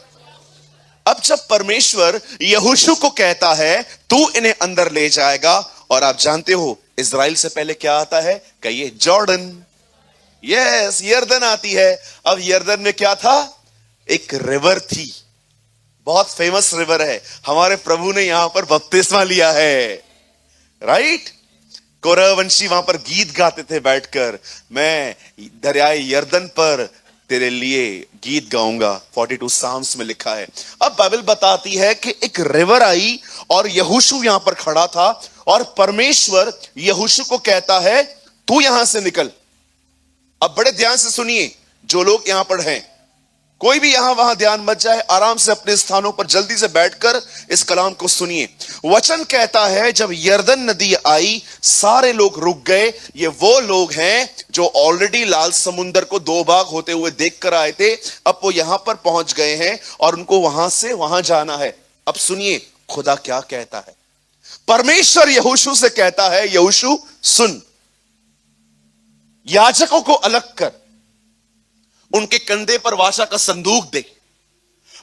अब जब परमेश्वर यहोशू को कहता है तू इन्हें अंदर ले जाएगा, और आप जानते हो इज़राइल से पहले क्या आता है, कहिए जॉर्डन। यस, यर्दन आती है। अब यर्दन में क्या था, एक रिवर थी, बहुत फेमस रिवर है। हमारे प्रभु ने यहां पर बपतिस्मा लिया है, राइट। कौरववंशी वहां पर गीत गाते थे बैठकर, मैं दरियाए यर्दन पर तेरे लिए गीत गाऊंगा, 42 साम्स में लिखा है। अब बाइबल बताती है कि एक रिवर आई और यहोशू यहां पर खड़ा था, और परमेश्वर यहोशू को कहता है तू यहां से निकल। अब बड़े ध्यान से सुनिए, जो लोग यहां पर हैं, कोई भी यहां वहां ध्यान मत जाए, आराम से अपने स्थानों पर जल्दी से बैठकर इस कलाम को सुनिए। वचन कहता है जब यर्दन नदी आई सारे लोग रुक गए। ये वो लोग हैं जो ऑलरेडी लाल समुंदर को दो भाग होते हुए देख कर आए थे, अब वो यहां पर पहुंच गए हैं और उनको वहां से वहां जाना है। अब सुनिए खुदा क्या कहता है। परमेश्वर यहोशू से कहता है, यहोशू सुन, याजकों को अलग कर, उनके कंधे पर वाचा का संदूक दे,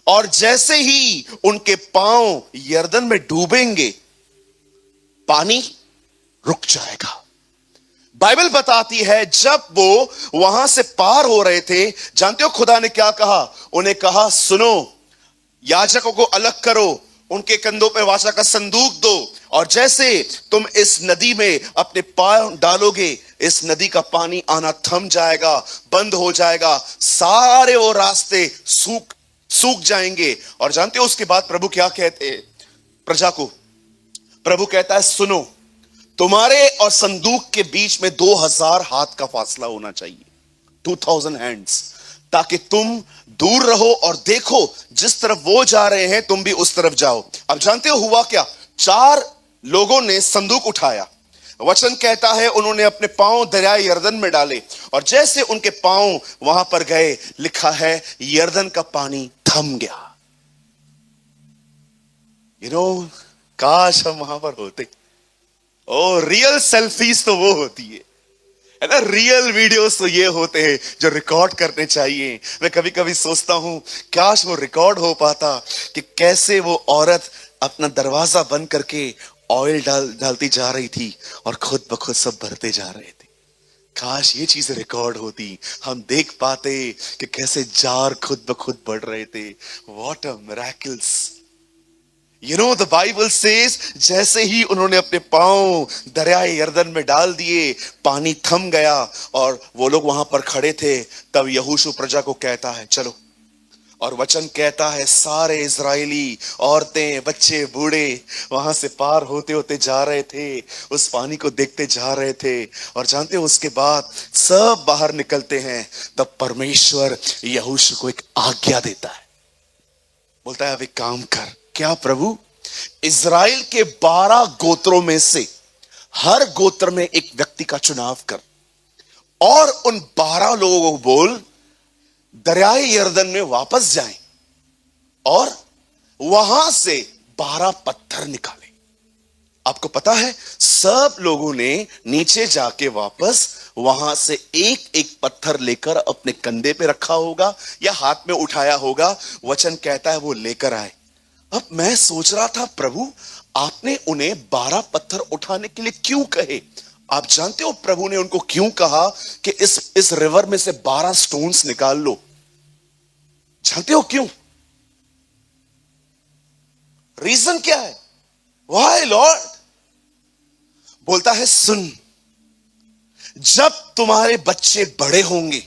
और जैसे ही उनके पांव यर्दन में डूबेंगे पानी रुक जाएगा। बाइबल बताती है जब वो वहां से पार हो रहे थे, जानते हो खुदा ने क्या कहा, उन्हें कहा सुनो, याजकों को अलग करो, उनके कंधों पे वाचा का संदूक दो, और जैसे तुम इस नदी में अपने पांव डालोगे इस नदी का पानी आना थम जाएगा, बंद हो जाएगा, सारे वो रास्ते सूख सूख जाएंगे। और जानते हो उसके बाद प्रभु क्या कहते हैं प्रजा को, प्रभु कहता है सुनो, तुम्हारे और संदूक के बीच में 2000 हाथ का फासला होना चाहिए, 2000 हैंड्स, ताकि तुम दूर रहो और देखो जिस तरफ वो जा रहे हैं तुम भी उस तरफ जाओ। अब जानते हो हुआ क्या, 4 लोगों ने संदूक उठाया, वचन कहता है उन्होंने अपने पांव दरियाए यर्दन में डाले, और जैसे उनके पांव वहां पर गए, लिखा है यर्दन का पानी थम गया। काश हम वहां पर होते। ओ रियल सेल्फीज तो वो होती है ना, रियल वीडियोस तो ये होते हैं जो रिकॉर्ड करने चाहिए। मैं कभी कभी सोचता हूं काश वो रिकॉर्ड हो पाता कि कैसे वो औरत अपना दरवाजा बंद करके ऑयल डालती जा रही थी और खुद ब खुद सब भरते जा रहे थे। काश ये चीजें रिकॉर्ड होती, हम देख पाते कि कैसे जार खुद ब खुद बढ़ रहे थे। What a miracles. The Bible says जैसे ही उन्होंने अपने पांव दरियाए यर्दन में डाल दिए, पानी थम गया और वो लोग वहां पर खड़े थे। तब यहोशू प्रजा को कहता है चलो और वचन कहता है सारे इजरायली, औरतें, बच्चे, बूढ़े वहां से पार होते होते जा रहे थे, उस पानी को देखते जा रहे थे। और जानते हो उसके बाद सब बाहर निकलते हैं, तब परमेश्वर यहोशू को एक आज्ञा देता है। बोलता है अब एक काम कर। क्या प्रभु? इजराइल के 12 गोत्रों में से हर गोत्र में एक व्यक्ति का चुनाव कर और उन 12 लोगों को बोल दरियाए यर्दन में वापस जाएं और वहां से 12 पत्थर निकालें। आपको पता है सब लोगों ने नीचे जाके वापस वहां से एक एक पत्थर लेकर अपने कंधे पे रखा होगा या हाथ में उठाया होगा। वचन कहता है वो लेकर आए। अब मैं सोच रहा था प्रभु आपने उन्हें 12 पत्थर उठाने के लिए क्यों कहे? आप जानते हो प्रभु ने उनको क्यों कहा कि इस रिवर में से 12 स्टोन्स निकाल लो? जानते हो क्यों? रीजन क्या है? Why lord? बोलता है सुन, जब तुम्हारे बच्चे बड़े होंगे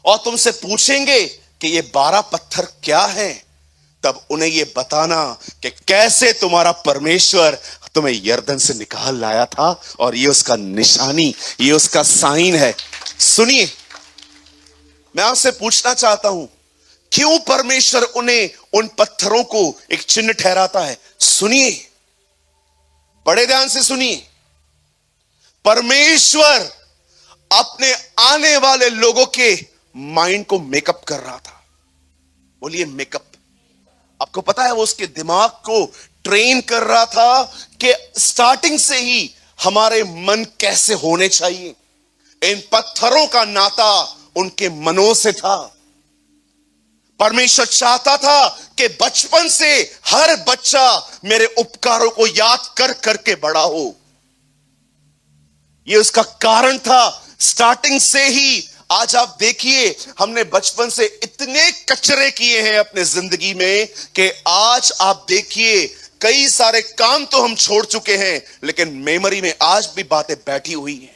और तुमसे पूछेंगे कि ये 12 पत्थर क्या हैं, तब उन्हें यह बताना कि कैसे तुम्हारा परमेश्वर तुम्हें यर्दन से निकाल लाया था और ये उसका निशानी, ये उसका साइन है। सुनिए, मैं आपसे पूछना चाहता हूं क्यों परमेश्वर उन्हें उन पत्थरों को एक चिन्ह ठहराता है? सुनिए, बड़े ध्यान से सुनिए। परमेश्वर अपने आने वाले लोगों के माइंड को मेकअप कर रहा था। बोलिए मेकअप। आपको पता है वो उसके दिमाग को ट्रेन कर रहा था कि स्टार्टिंग से ही हमारे मन कैसे होने चाहिए। इन पत्थरों का नाता उनके मनों से था। परमेश्वर चाहता था कि बचपन से हर बच्चा मेरे उपकारों को याद कर करके बड़ा हो। यह उसका कारण था। स्टार्टिंग से ही आज आप देखिए हमने बचपन से इतने कचरे किए हैं अपने जिंदगी में कि आज आप देखिए कई सारे काम तो हम छोड़ चुके हैं, लेकिन मेमोरी में आज भी बातें बैठी हुई हैं।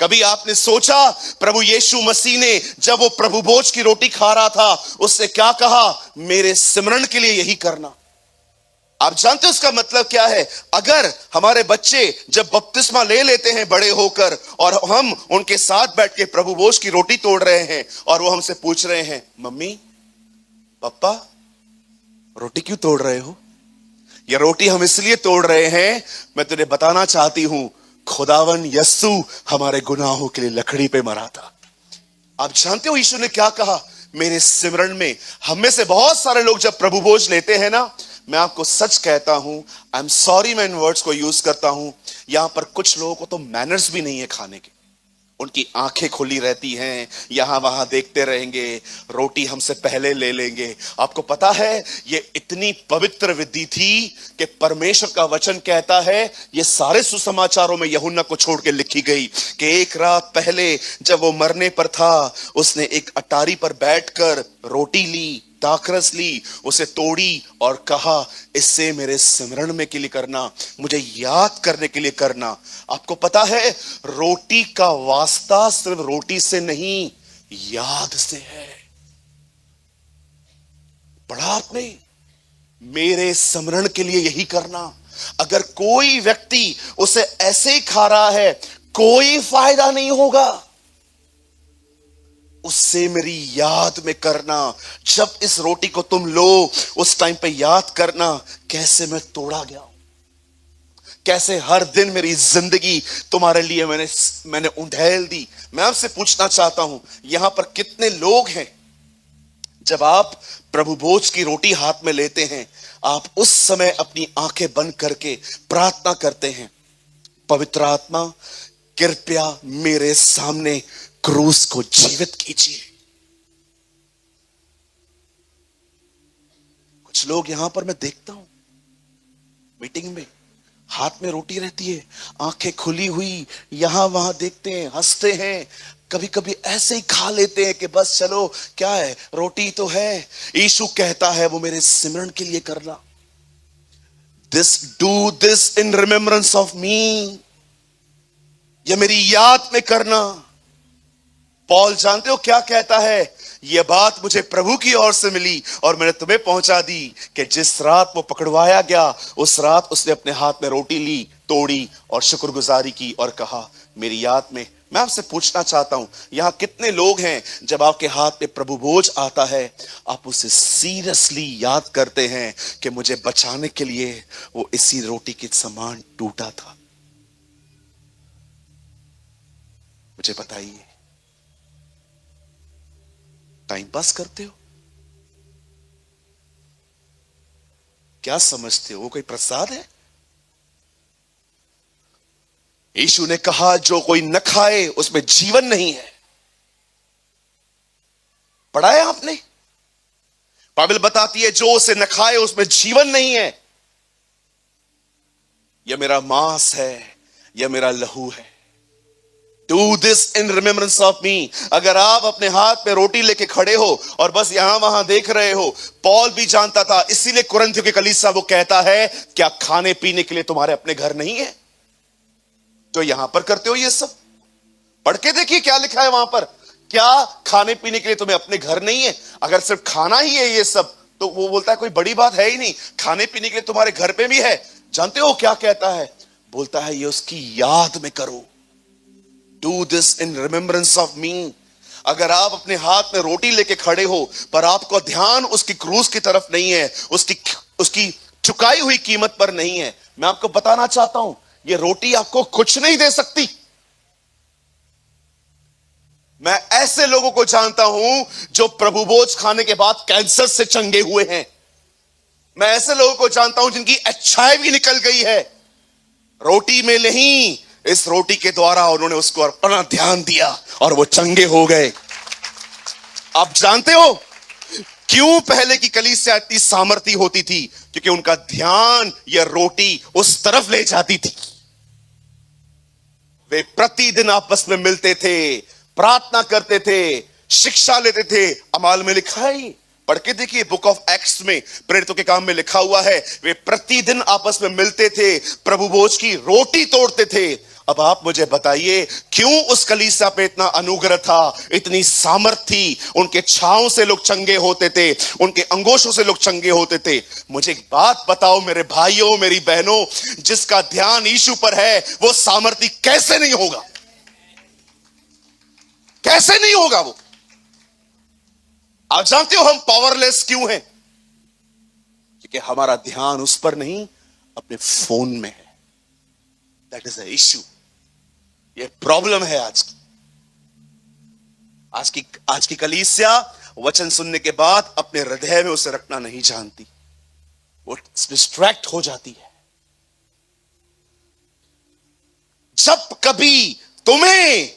कभी आपने सोचा प्रभु यीशु मसीह ने जब वो प्रभु भोज की रोटी खा रहा था उससे क्या कहा? मेरे सिमरन के लिए यही करना। आप जानते हो उसका मतलब क्या है? अगर हमारे बच्चे जब बपतिस्मा ले लेते हैं बड़े होकर और हम उनके साथ बैठ के प्रभु भोज की रोटी तोड़ रहे हैं और वो हमसे पूछ रहे हैं मम्मी पापा रोटी क्यों तोड़ रहे हो? ये रोटी हम इसलिए तोड़ रहे हैं, मैं तुझे बताना चाहती हूं, खुदावन यस्सु हमारे गुनाहों के लिए लकड़ी पे मरा था। आप जानते हो यीशु ने क्या कहा? मेरे सिमरन में। हम में से बहुत सारे लोग जब प्रभु भोज लेते हैं ना, मैं आपको सच कहता हूं, आई एम सॉरी मैं इन वर्ड्स को यूज करता हूं, यहां पर कुछ लोगों को तो मैनर्स भी नहीं है खाने के। उनकी आंखें खुली रहती हैं, यहां वहां देखते रहेंगे, रोटी हमसे पहले ले लेंगे। आपको पता है ये इतनी पवित्र विधि थी कि परमेश्वर का वचन कहता है, ये सारे सुसमाचारों में यूहन्ना को छोड़ के लिखी गई कि एक रात पहले जब वो मरने पर था उसने एक अटारी पर बैठकर रोटी ली, दाखरस ली, उसे तोड़ी और कहा इससे मेरे सिमरन में के लिए करना, मुझे याद करने के लिए करना। आपको पता है रोटी का वास्ता सिर्फ रोटी से नहीं याद से है। पढ़ा आपने? मेरे सिमरन के लिए यही करना। अगर कोई व्यक्ति उसे ऐसे ही खा रहा है कोई फायदा नहीं होगा, उससे मेरी याद में करना। जब इस रोटी को तुम लो उस टाइम पे याद करना कैसे मैं तोड़ा गया हूं, कैसे हर दिन मेरी जिंदगी तुम्हारे लिए मैंने उंडेल दी। मैं आपसे पूछना चाहता हूं यहां पर कितने लोग हैं जब आप प्रभु भोज की रोटी हाथ में लेते हैं आप उस समय अपनी आंखें बंद करके प्रार्थना करते हैं, पवित्र आत्मा कृपया मेरे सामने क्रूस को जीवित कीजिए। कुछ लोग यहां पर मैं देखता हूं मीटिंग में हाथ में रोटी रहती है, आंखें खुली हुई, यहां वहां देखते हैं, हंसते हैं, कभी कभी ऐसे ही खा लेते हैं कि बस चलो क्या है रोटी तो है। यीशु कहता है वो मेरे सिमरन के लिए करना। Do this in remembrance of me, ये मेरी याद में करना। पॉल जानते हो क्या कहता है यह बात मुझे प्रभु की ओर से मिली और मैंने तुम्हें पहुंचा दी कि जिस रात वो पकड़वाया गया उस रात उसने अपने हाथ में रोटी ली, तोड़ी और शुक्रगुजारी की और कहा मेरी याद में। मैं आपसे पूछना चाहता हूं, यहां कितने लोग हैं जब आपके हाथ में प्रभु भोज आता है आप उसे सीरियसली याद करते हैं कि मुझे बचाने के लिए वो इसी रोटी के समान टूटा था? मुझे बताइए, टाइम पास करते हो? क्या समझते हो वो कोई प्रसाद है? यीशु ने कहा जो कोई न खाए उसमें जीवन नहीं है। पढ़ा है आपने? बाइबल बताती है जो उसे न खाए उसमें जीवन नहीं है। यह मेरा मांस है, यह मेरा लहू है। Do this in remembrance of me. अगर आप अपने हाथ में रोटी लेके खड़े हो और बस यहां वहां देख रहे हो, पौल भी जानता था, इसीलिए कुरिन्थियों के कलीसिया वो कहता है क्या खाने पीने के लिए तुम्हारे अपने घर नहीं है जो यहां पर करते हो? ये सब पढ़ के देखिए क्या लिखा है वहां पर। क्या खाने पीने के लिए तुम्हें अपने घर नहीं है? अगर सिर्फ खाना ही है ये सब तो वो बोलता है कोई बड़ी बात है ही नहीं, खाने पीने के लिए तुम्हारे घर पे भी है। जानते हो क्या कहता है? बोलता है ये उसकी याद में करो। Do this in remembrance of me. अगर आप अपने हाथ में रोटी लेके खड़े हो पर आपको ध्यान उसकी क्रूस की तरफ नहीं है, उसकी चुकाई हुई कीमत पर नहीं है, मैं आपको बताना चाहता हूं ये रोटी आपको कुछ नहीं दे सकती। मैं ऐसे लोगों को जानता हूं जो प्रभु भोज खाने के बाद कैंसर से चंगे हुए हैं। मैं ऐसे लोगों को जानता हूं जिनकी इच्छाएं भी निकल गई है। रोटी में नहीं, इस रोटी के द्वारा उन्होंने उसको अपना ध्यान दिया और वो चंगे हो गए। आप जानते हो क्यों पहले की कलीसिया इतनी सामर्थी होती थी? क्योंकि उनका ध्यान या रोटी उस तरफ ले जाती थी। वे प्रतिदिन आपस में मिलते थे, प्रार्थना करते थे, शिक्षा लेते थे। अमाल में लिखा है, पढ़ के देखिए, बुक ऑफ एक्ट्स में, प्रेरितों के काम में लिखा हुआ है, वे प्रतिदिन आपस में मिलते थे, प्रभु भोज की रोटी तोड़ते थे। अब आप मुझे बताइए क्यों उस कलीसिया पे इतना अनुग्रह था, इतनी सामर्थ थी? उनके छांव से लोग चंगे होते थे, उनके अंगोशों से लोग चंगे होते थे। मुझे एक बात बताओ मेरे भाइयों, मेरी बहनों, जिसका ध्यान यीशु पर है वो सामर्थी कैसे नहीं होगा? कैसे नहीं होगा वो? आप जानते हो हम पावरलेस क्यों हैं? क्योंकि हमारा ध्यान उस पर नहीं, अपने फोन में है। That is the issue. ये प्रॉब्लम है आज की कलीसिया वचन सुनने के बाद अपने हृदय में उसे रखना नहीं जानती, वो डिस्ट्रैक्ट हो जाती है। जब कभी तुम्हें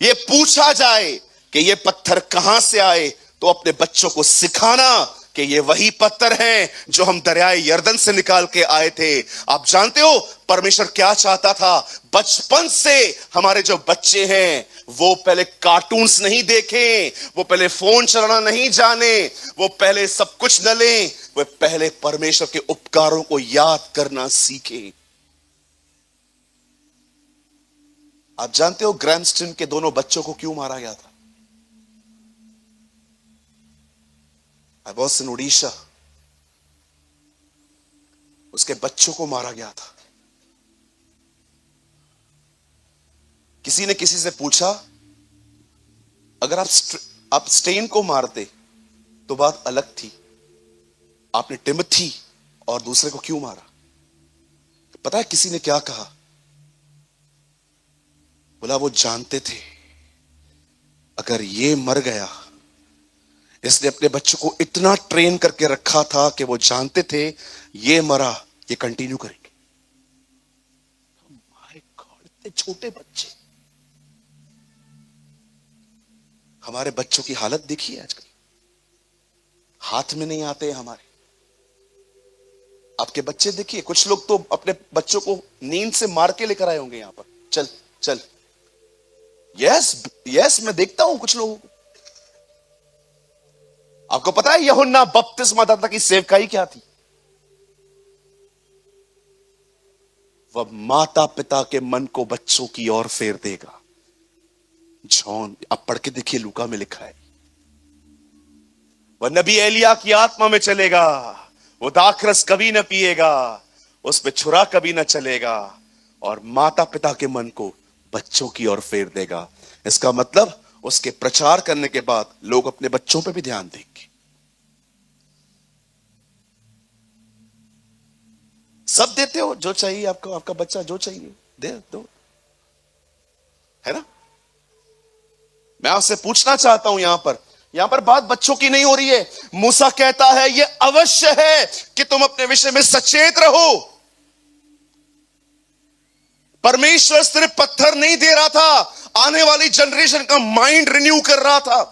यह पूछा जाए कि ये पत्थर कहां से आए, तो अपने बच्चों को सिखाना कि ये वही पत्थर हैं जो हम दरियाए यर्दन से निकाल के आए थे। आप जानते हो परमेश्वर क्या चाहता था? बचपन से हमारे जो बच्चे हैं वो पहले कार्टून्स नहीं देखें, वो पहले फोन चलाना नहीं जाने, वो पहले सब कुछ न लें, वो पहले परमेश्वर के उपकारों को याद करना सीखें। आप जानते हो ग्रैमस्टन के दोनों बच्चों को क्यों मारा गया था? I was in Orissa. उसके बच्चों को मारा गया था। किसी ने किसी से पूछा अगर आप स्टेन को मारते तो बात अलग थी, आपने टिमोथी और दूसरे को क्यों मारा? पता है किसी ने क्या कहा? बोला वो जानते थे अगर ये मर गया, इसने अपने बच्चों को इतना ट्रेन करके रखा था कि वो जानते थे ये मरा ये कंटिन्यू करेंगे। माय गॉड, इतने छोटे बच्चे। हमारे बच्चों की हालत देखिए आजकल, हाथ में नहीं आते हमारे। आपके बच्चे देखिए, कुछ लोग तो अपने बच्चों को नींद से मार के लेकर आए होंगे यहां पर, चल चल। यस मैं देखता हूं कुछ लोगों को। आपको पता है यूहन्ना बपतिस्मा दाता की सेवकाई क्या थी? वह माता पिता के मन को बच्चों की ओर फेर देगा। जॉन, आप पढ़ के देखिए, लूका में लिखा है। वह नबी एलिया की आत्मा में चलेगा, वो दाखरस कभी न पिएगा, उस पे छुरा कभी न चलेगा, और माता पिता के मन को बच्चों की ओर फेर देगा। इसका मतलब उसके प्रचार करने के बाद लोग अपने बच्चों पे भी ध्यान देंगे। सब देते हो जो चाहिए आपको, आपका बच्चा जो चाहिए दे दो, है ना। मैं आपसे पूछना चाहता हूं, यहां पर बात बच्चों की नहीं हो रही है। मूसा कहता है यह अवश्य है कि तुम अपने विषय में सचेत रहो। परमेश्वर सिर्फ पत्थर नहीं दे रहा था, आने वाली जनरेशन का माइंड रिन्यू कर रहा था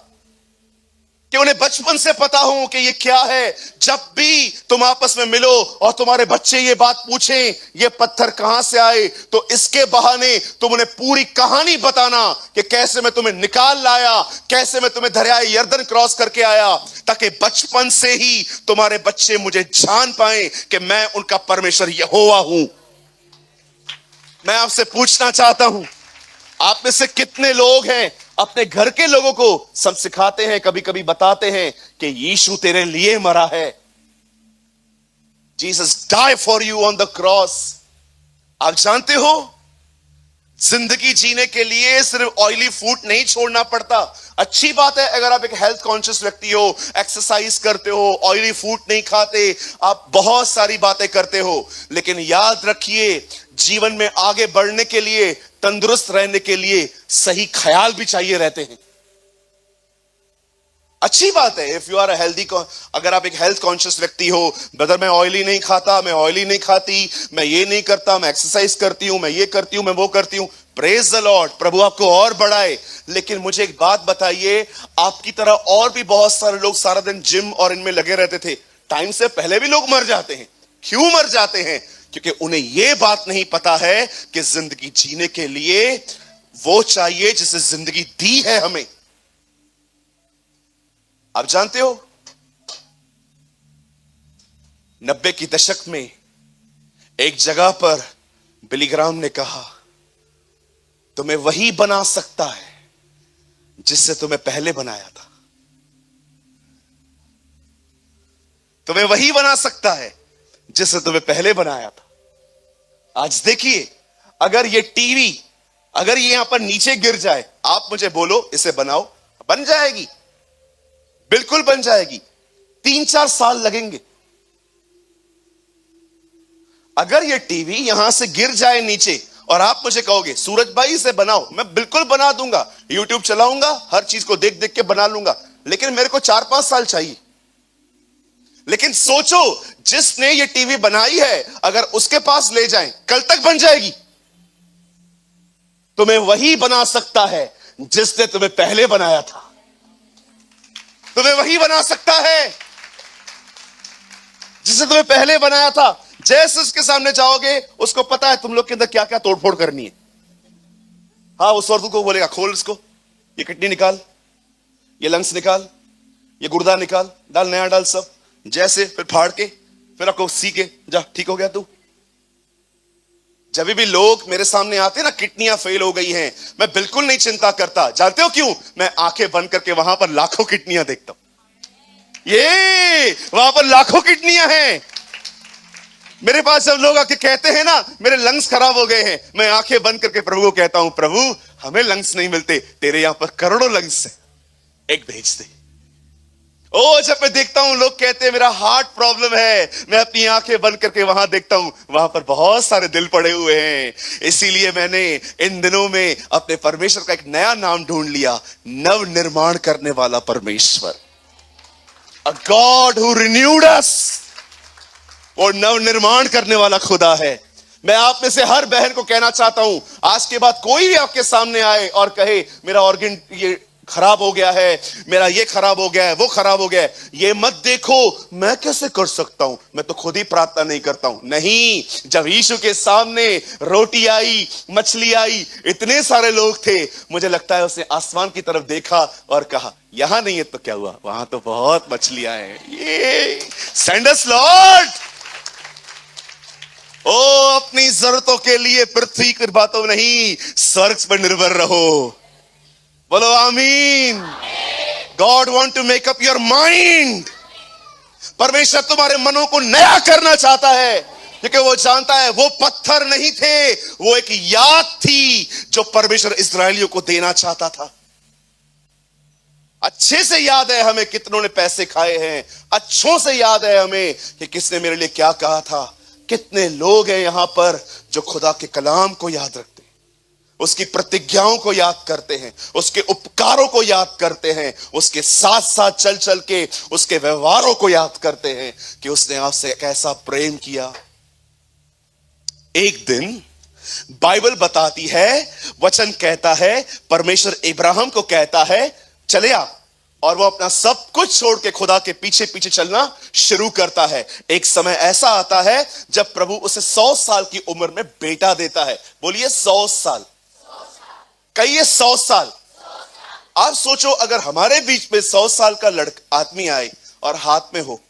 कि उन्हें बचपन से पता हो कि ये क्या है। जब भी तुम आपस में मिलो और तुम्हारे बच्चे ये बात पूछें ये पत्थर कहां से आए, तो इसके बहाने तुम उन्हें पूरी कहानी बताना कि कैसे मैं तुम्हें निकाल लाया, कैसे मैं तुम्हें दरियाए यरदन क्रॉस करके आया, ताकि बचपन से ही तुम्हारे बच्चे मुझे जान पाए कि मैं उनका परमेश्वर यहोवा हूं। मैं आपसे पूछना चाहता हूं, आप में से कितने लोग हैं अपने घर के लोगों को सब सिखाते हैं, कभी कभी बताते हैं कि यीशु तेरे लिए मरा है, Jesus die for you on the cross. आप जानते हो जिंदगी जीने के लिए सिर्फ ऑयली फूड नहीं छोड़ना पड़ता। अच्छी बात है अगर आप एक हेल्थ कॉन्शियस व्यक्ति हो, एक्सरसाइज करते हो, ऑयली फूड नहीं खाते, आप बहुत सारी बातें करते हो, लेकिन याद रखिए जीवन में आगे बढ़ने के लिए, तंदुरुस्त रहने के लिए सही ख्याल भी चाहिए रहते हैं। अच्छी बात है if you are a healthy, अगर आप एक हेल्थ कॉन्शियस व्यक्ति हो, ब्रदर मैं ऑयली नहीं खाता, मैं ऑयली नहीं खाती, मैं ये नहीं करता, मैं एक्सरसाइज करती हूं, मैं ये करती हूं, मैं वो करती हूं, प्रेज द लॉर्ड, प्रभु आपको और बढ़ाए। लेकिन मुझे एक बात बताइए, आपकी तरह और भी बहुत सारे लोग सारा दिन जिम और इनमें लगे रहते थे, टाइम से पहले भी लोग मर जाते हैं। क्यों मर जाते हैं? क्योंकि उन्हें यह बात नहीं पता है कि जिंदगी जीने के लिए वो चाहिए जिसे जिंदगी दी है हमें। आप जानते हो 90 की दशक में एक जगह पर बिली ग्राहम ने कहा, तुम्हें वही बना सकता है जिससे तुम्हें पहले बनाया था। तुम्हें वही बना सकता है जिससे तुम्हें पहले बनाया था। आज देखिए, अगर ये टीवी अगर ये यहां पर नीचे गिर जाए, आप मुझे बोलो इसे बनाओ, बन जाएगी, बिल्कुल बन जाएगी। 3-4 साल लगेंगे। अगर ये टीवी यहां से गिर जाए नीचे और आप मुझे कहोगे सूरज भाई इसे बनाओ, मैं बिल्कुल बना दूंगा, यूट्यूब चलाऊंगा, हर चीज को देख देख के बना लूंगा, लेकिन मेरे को 4-5 साल चाहिए। लेकिन सोचो, जिसने ये टीवी बनाई है अगर उसके पास ले जाएं, कल तक बन जाएगी। तुम्हें वही बना सकता है जिसने तुम्हें पहले बनाया था। तुम्हें वही बना सकता है जिसने तुम्हें पहले बनाया था। जैसे उसके सामने जाओगे, उसको पता है तुम लोग के अंदर क्या क्या तोड़फोड़ करनी है। हाँ, उस औरत को बोलेगा खोल इसको, ये किडनी निकाल, ये लंग्स निकाल, ये गुर्दा निकाल, डाल नया डाल सब, जैसे फिर फाड़ के फिर आपको सी के जा, ठीक हो गया तू। जब भी लोग मेरे सामने आते हैं ना, किडनियां फेल हो गई हैं, मैं बिल्कुल नहीं चिंता करता। जानते हो क्यों? मैं आंखें बंद करके वहां पर लाखों किडनियां देखता हूं। ये वहां पर लाखों किडनियां हैं। मेरे पास जब लोग आके कहते हैं ना मेरे लंग्स खराब हो गए हैं, मैं आंखें बंद करके प्रभु को कहता हूं, प्रभु हमें लंग्स नहीं मिलते, तेरे यहां पर करोड़ों लंग्स हैं, एक भेज दे। ओ, जब मैं देखता हूं लोग कहते हैं मेरा हार्ट प्रॉब्लम है, मैं अपनी आंखें बंद करके वहां देखता हूं, वहां पर बहुत सारे दिल पड़े हुए हैं। इसीलिए मैंने इन दिनों में अपने परमेश्वर का एक नया नाम ढूंढ लिया, नव निर्माण करने वाला परमेश्वर। अ गॉड हु रिन्यूड अस। वो नव निर्माण करने वाला खुदा है। मैं आप में से हर बहन को कहना चाहता हूं, आज के बाद कोई भी आपके सामने आए और कहे मेरा ऑर्गन ये खराब हो गया है, मेरा ये खराब हो गया है, वो खराब हो गया है, ये मत देखो मैं कैसे कर सकता हूं, मैं तो खुद ही प्रार्थना नहीं करता हूं। नहीं, जब यीशु के सामने रोटी आई, मछली आई, इतने सारे लोग थे, मुझे लगता है उसने आसमान की तरफ देखा और कहा यहां नहीं है तो क्या हुआ, वहां तो बहुत मछलियां हैं। ये सेंड अस लॉर्ड। ओ, अपनी जरूरतों के लिए पृथ्वी की बातों नहीं, स्वर्ग पर निर्भर रहो। बोलो आमीन। God want to make up your mind. परमेश्वर तुम्हारे मनों को नया करना चाहता है, क्योंकि वो जानता है वो पत्थर नहीं थे, वो एक याद थी जो परमेश्वर इस्राएलियों को देना चाहता था। अच्छे से याद है हमें कितनों ने पैसे खाए हैं, अच्छों से याद है हमें कि किसने मेरे लिए क्या कहा था। कितने लोग हैं यहां पर जो खुदा के कलाम को याद रखते हैं, उसकी प्रतिज्ञाओं को याद करते हैं, उसके उपकारों को याद करते हैं, उसके साथ साथ चल चल के उसके व्यवहारों को याद करते हैं कि उसने आपसे कैसा प्रेम किया। एक दिन बाइबल बताती है, वचन कहता है, परमेश्वर इब्राहिम को कहता है चले आ, और वो अपना सब कुछ छोड़ के खुदा के पीछे पीछे चलना शुरू करता है। एक समय ऐसा आता है जब प्रभु उसे 100 साल की उम्र में बेटा देता है। बोलिए 100 साल, कहिए 100 साल। आप सोचो अगर हमारे बीच में 100 साल का लड़का आदमी आए और हाथ में हो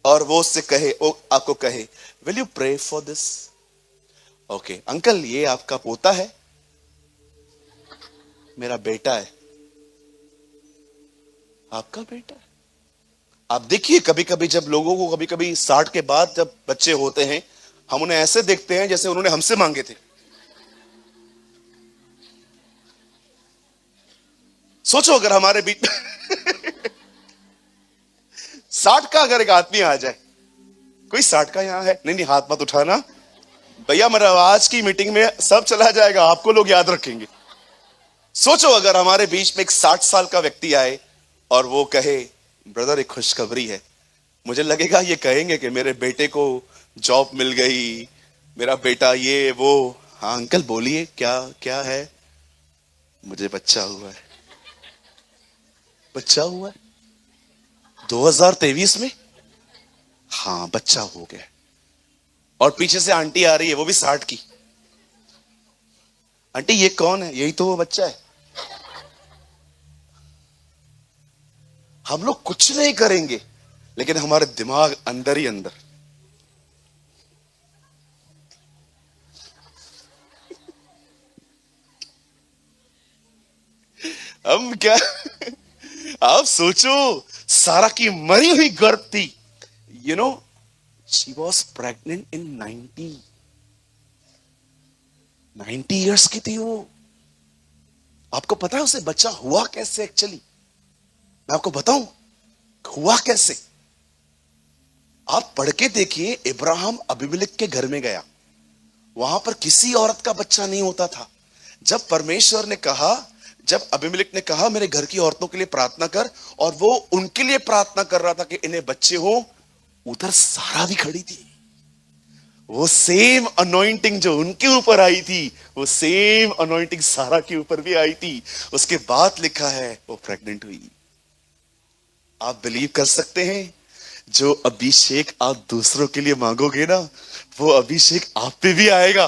और वो उससे कहे, वो आपको कहे will you pray for this. Okay uncle, ये आपका पोता है, मेरा बेटा है। आपका बेटा है। आप देखिए कभी कभी जब लोगों को कभी कभी 60 के बाद जब बच्चे होते हैं, हम उन्हें ऐसे देखते हैं जैसे उन्होंने हमसे मांगे थे। सोचो अगर हमारे बीच 60 का अगर एक आदमी आ जाए, कोई 60 का यहां है? नहीं नहीं, हाथ मत उठाना भैया, मेरा आज की मीटिंग में सब चला जाएगा, आपको लोग याद रखेंगे। सोचो अगर हमारे बीच में एक 60 साल का व्यक्ति आए और वो कहे ब्रदर एक खुशखबरी है। मुझे लगेगा ये कहेंगे कि मेरे बेटे को जॉब मिल गई, मेरा बेटा ये वो। हाँ अंकल बोलिए, क्या क्या है? मुझे बच्चा हुआ है। बच्चा हुआ है 2023 में? हाँ बच्चा हो गया। और पीछे से आंटी आ रही है, वो भी 60 की। आंटी ये कौन है? यही तो वो बच्चा है। हम लोग कुछ नहीं करेंगे, लेकिन हमारे दिमाग अंदर ही अंदर हम क्या आप सोचो, सारा की मरी हुई गर्भ थी। You know she was pregnant in 90 years की थी वो। आपको पता है उसे बच्चा हुआ कैसे? एक्चुअली मैं आपको बताऊं हुआ कैसे। आप पढ़ के देखिए, इब्राहिम अबीमेलेक के घर में गया, वहां पर किसी औरत का बच्चा नहीं होता था। जब परमेश्वर ने कहा, जब अबीमेलेक ने कहा मेरे घर की औरतों के लिए प्रार्थना कर, और वो उनके लिए प्रार्थना कर रहा था कि इन्हें बच्चे हो, उधर सारा भी खड़ी थी। वो सेम अनॉइंटिंग जो उनके ऊपर आई थी, वो सेम अनॉइंटिंग सारा के ऊपर भी आई थी। उसके बाद लिखा है वो प्रेग्नेंट हुई। आप बिलीव कर सकते हैं, जो अभिषेक आप दूसरों के लिए मांगोगे ना, वो अभिषेक आप पे भी आएगा।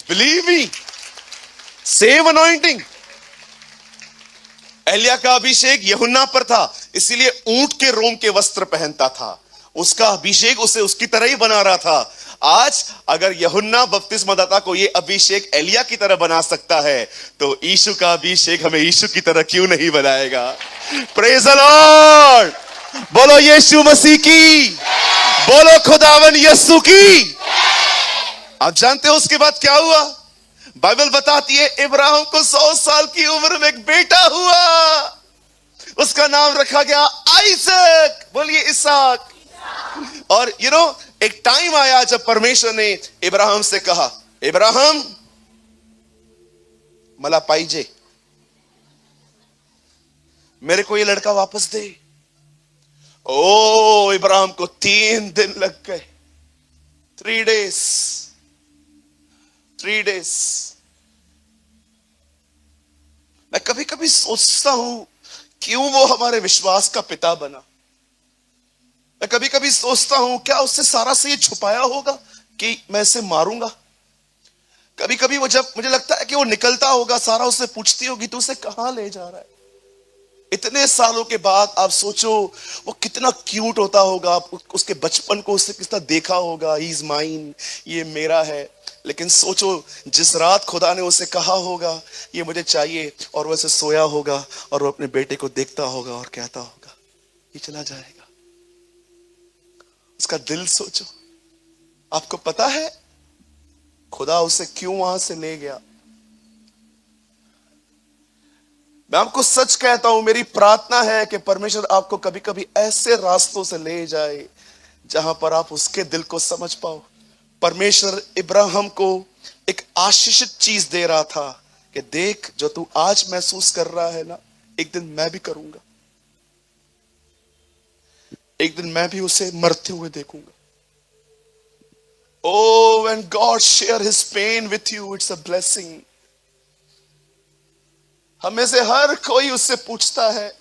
Believe me, same anointing. एलिया का अभिषेक यूहन्ना पर था, इसीलिए ऊंट के रोम के वस्त्र पहनता था। उसका अभिषेक उसे उसकी तरह ही बना रहा था। आज अगर यूहन्ना बपतिस्मादाता को ये अभिषेक एलिया की तरह बना सकता है, तो यीशु का अभिषेक हमें यीशु की तरह क्यों नहीं बनाएगा? Praise the Lord. बोलो यीशु मसीह की, बोलो खुदावन यीशु की। आप जानते हो उसके बाद क्या हुआ? बाइबल बताती है इब्राहिम को 100 साल की उम्र में एक बेटा हुआ। उसका नाम रखा गया आइजक। बोलिए इसहाक। और एक टाइम आया जब परमेश्वर ने इब्राहिम से कहा, इब्राहिम मला पाइजे, मेरे को ये लड़का वापस दे। ओ इब्राहिम को 3 दिन लग गए, 3 days। मैं कभी कभी सोचता हूं क्यों वो हमारे विश्वास का पिता बना। मैं कभी कभी सोचता हूं क्या उससे सारा से ये छुपाया होगा कि मैं इसे मारूंगा। कभी कभी वो, जब मुझे लगता है कि वो निकलता होगा, सारा उससे पूछती होगी तू उसे कहां ले जा रहा है। इतने सालों के बाद आप सोचो वो कितना क्यूट होता होगा। आप उसके बचपन को उससे किस तरह देखा होगा, ही इज माइन, ये मेरा है। लेकिन सोचो, जिस रात खुदा ने उसे कहा होगा ये मुझे चाहिए, और वैसे सोया होगा और वो अपने बेटे को देखता होगा और कहता होगा ये चला जाएगा। उसका दिल सोचो। आपको पता है खुदा उसे क्यों वहां से ले गया? मैं आपको सच कहता हूं, मेरी प्रार्थना है कि परमेश्वर आपको कभी कभी ऐसे रास्तों से ले जाए जहां पर आप उसके दिल को समझ पाओ। परमेश्वर इब्राहिम को एक आशीषित चीज दे रहा था कि देख, जो तू आज महसूस कर रहा है ना, एक दिन मैं भी करूंगा, एक दिन मैं भी उसे मरते हुए देखूंगा। Oh, when God share his pain with you, it's a blessing. हमें से हर कोई उससे पूछता है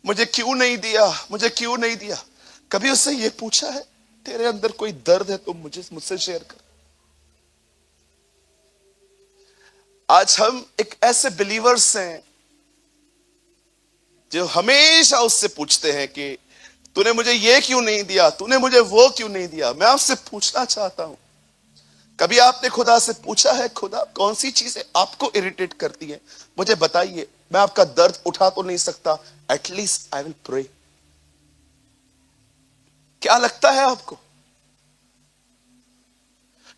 मुझे क्यों नहीं दिया, मुझे क्यों नहीं दिया। कभी उससे ये पूछा है तेरे अंदर कोई दर्द है तो मुझसे शेयर कर। आज हम एक ऐसे बिलीवर्स हैं जो हमेशा उससे पूछते हैं कि तूने मुझे ये क्यों नहीं दिया, तूने मुझे वो क्यों नहीं दिया। मैं आपसे पूछना चाहता हूं, कभी आपने खुदा से पूछा है खुदा कौन सी चीजें आपको इरिटेट करती है, मुझे बताइए, मैं आपका दर्द उठा तो नहीं सकता, एटलीस्ट आई विल प्रे। क्या लगता है आपको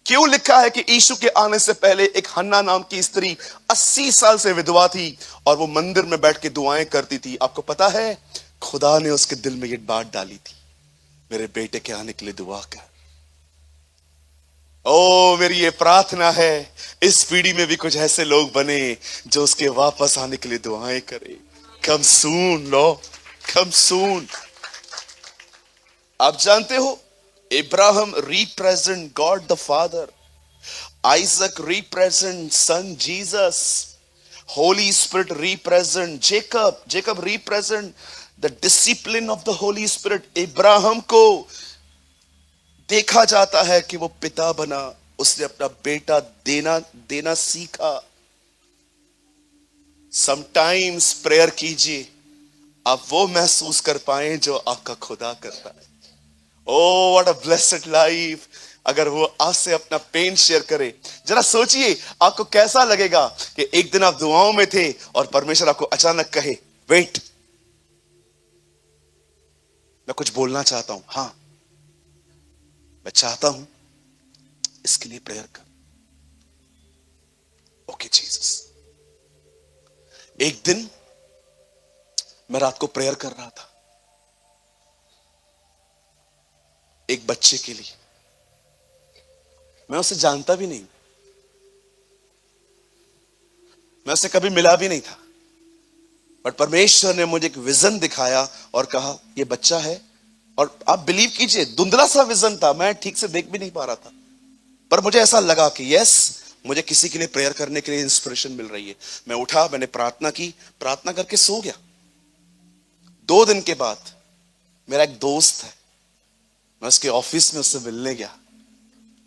क्यों लिखा है कि यीशु के आने से पहले एक हन्ना नाम की स्त्री 80 साल से विधवा थी और वो मंदिर में बैठ के दुआएं करती थी? आपको पता है खुदा ने उसके दिल में ये बात डाली थी, मेरे बेटे के आने के लिए दुआ कर। ओ मेरी ये प्रार्थना है इस पीढ़ी में भी कुछ ऐसे लोग बने जो उसके वापस आने के लिए दुआएं करें। कम सून लो, कम सून। आप जानते हो Abraham represent God the Father, Isaac represent Son Jesus, Holy Spirit represent Jacob, Jacob represent the discipline of the Holy Spirit. Abraham को देखा जाता है कि वो पिता बना, उसने अपना बेटा देना सीखा। Sometimes प्रेयर कीजिए, आप वो महसूस कर पाए जो आपका खुदा करता है। Oh, what a blessed life! अगर वो आपसे अपना पेन शेयर करे, जरा सोचिए आपको कैसा लगेगा कि एक दिन आप दुआओं में थे और परमेश्वर आपको अचानक कहे वेट, मैं कुछ बोलना चाहता हूं। हाँ, मैं चाहता हूं इसके लिए प्रेयर कर। Okay Jesus. एक दिन मैं रात को प्रेयर कर रहा था एक बच्चे के लिए, मैं उसे जानता भी नहीं, मैं उससे कभी मिला भी नहीं था, बट परमेश्वर ने मुझे एक विजन दिखाया और कहा ये बच्चा है। और आप बिलीव कीजिए धुंधला सा विजन था, मैं ठीक से देख भी नहीं पा रहा था, पर मुझे ऐसा लगा कि यस, मुझे किसी के लिए प्रेयर करने के लिए इंस्पिरेशन मिल रही है। मैं उठा, मैंने प्रार्थना की, प्रार्थना करके सो गया। 2 दिन के बाद मेरा एक दोस्त है, मैं उसके ऑफिस में उससे मिलने गया।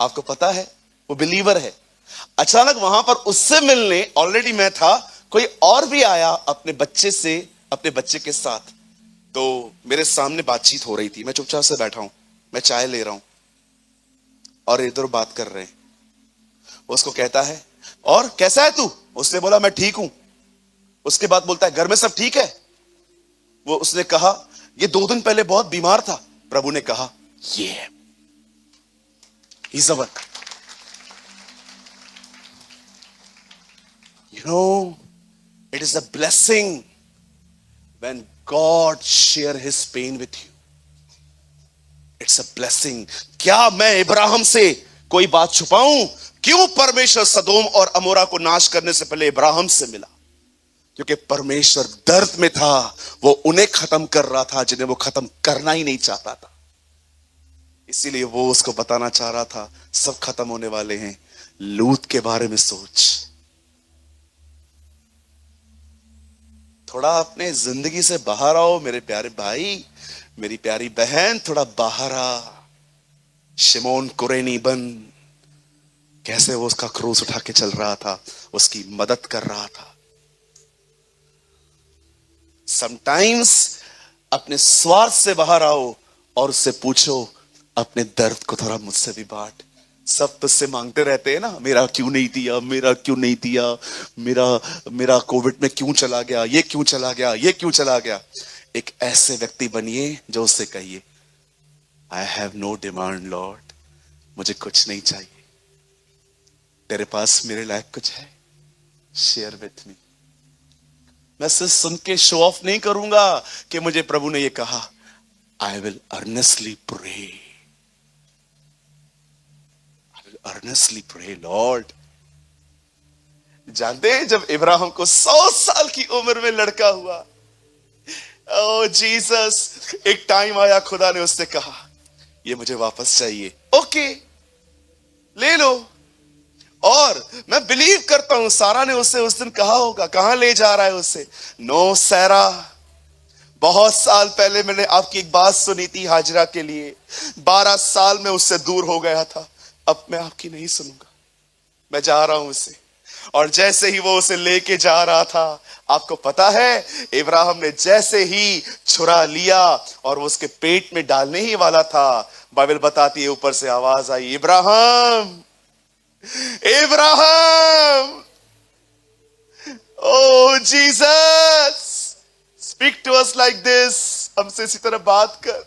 आपको पता है वो बिलीवर है। अचानक वहां पर उससे मिलने ऑलरेडी मैं था, कोई और भी आया अपने बच्चे के साथ। तो मेरे सामने बातचीत हो रही थी, मैं चुपचाप से बैठा हूं, मैं चाय ले रहा हूं और इधर बात कर रहे हैं। उसको कहता है और कैसा है तू? उसने बोला मैं ठीक हूं। उसके बाद बोलता है घर में सब ठीक है? उसने कहा ये 2 दिन पहले बहुत बीमार था। प्रभु ने कहा ये he's the one. You know, it is a blessing when God share his pain with you. It's a blessing. क्या मैं इब्राहिम से कोई बात छुपाऊं? क्यों परमेश्वर सदोम और अमोरा को नाश करने से पहले इब्राहिम से मिला? क्योंकि परमेश्वर दर्द में था, वो उन्हें खत्म कर रहा था जिन्हें वो खत्म करना ही नहीं चाहता था। इसीलिए वो उसको बताना चाह रहा था सब खत्म होने वाले हैं, लूत के बारे में सोच। थोड़ा अपने जिंदगी से बाहर आओ मेरे प्यारे भाई, मेरी प्यारी बहन, थोड़ा बाहर आ। शिमोन कुरेनी बन, कैसे वो उसका क्रूस उठा के चल रहा था, उसकी मदद कर रहा था। समटाइम्स अपने स्वार्थ से बाहर आओ और उससे पूछो अपने दर्द को थोड़ा मुझसे भी बांट। सब तुझसे मांगते रहते हैं ना, मेरा क्यों नहीं दिया, मेरा क्यों नहीं दिया, मेरा मेरा कोविड में क्यों चला गया, ये क्यों चला गया, ये क्यों चला गया। एक ऐसे व्यक्ति बनिए जो उससे कहिए, I have no demand lord, मुझे कुछ नहीं चाहिए, तेरे पास मेरे लायक कुछ है, शेयर विथ मी। मैं सिर्फ सुन के शो ऑफ नहीं करूंगा कि मुझे प्रभु ने ये कहा, I will earnestly pray, earnestly pray lord. जानते हैं जब इब्राहिम को 100 साल की उम्र में लड़का हुआ, ओ जीसस, एक टाइम आया खुदा ने उससे कहा ये मुझे वापस चाहिए, ओके ले लो। और मैं बिलीव करता हूं सारा ने उससे उस दिन कहा होगा, कहां ले जा रहा है उससे, नो सैरा, बहुत साल पहले मैंने आपकी एक बात सुनी थी हाजरा के लिए, 12 साल में उससे दूर हो गया था, अब मैं आपकी नहीं सुनूंगा, मैं जा रहा हूं उसे। और जैसे ही वो उसे लेके जा रहा था, आपको पता है इब्राहिम ने जैसे ही छुरा लिया और वो उसके पेट में डालने ही वाला था, बाइबल बताती है ऊपर से आवाज आई, Ibrahim, Ibrahim, O Jesus speak to us like this, हमसे इसी तरह बात कर।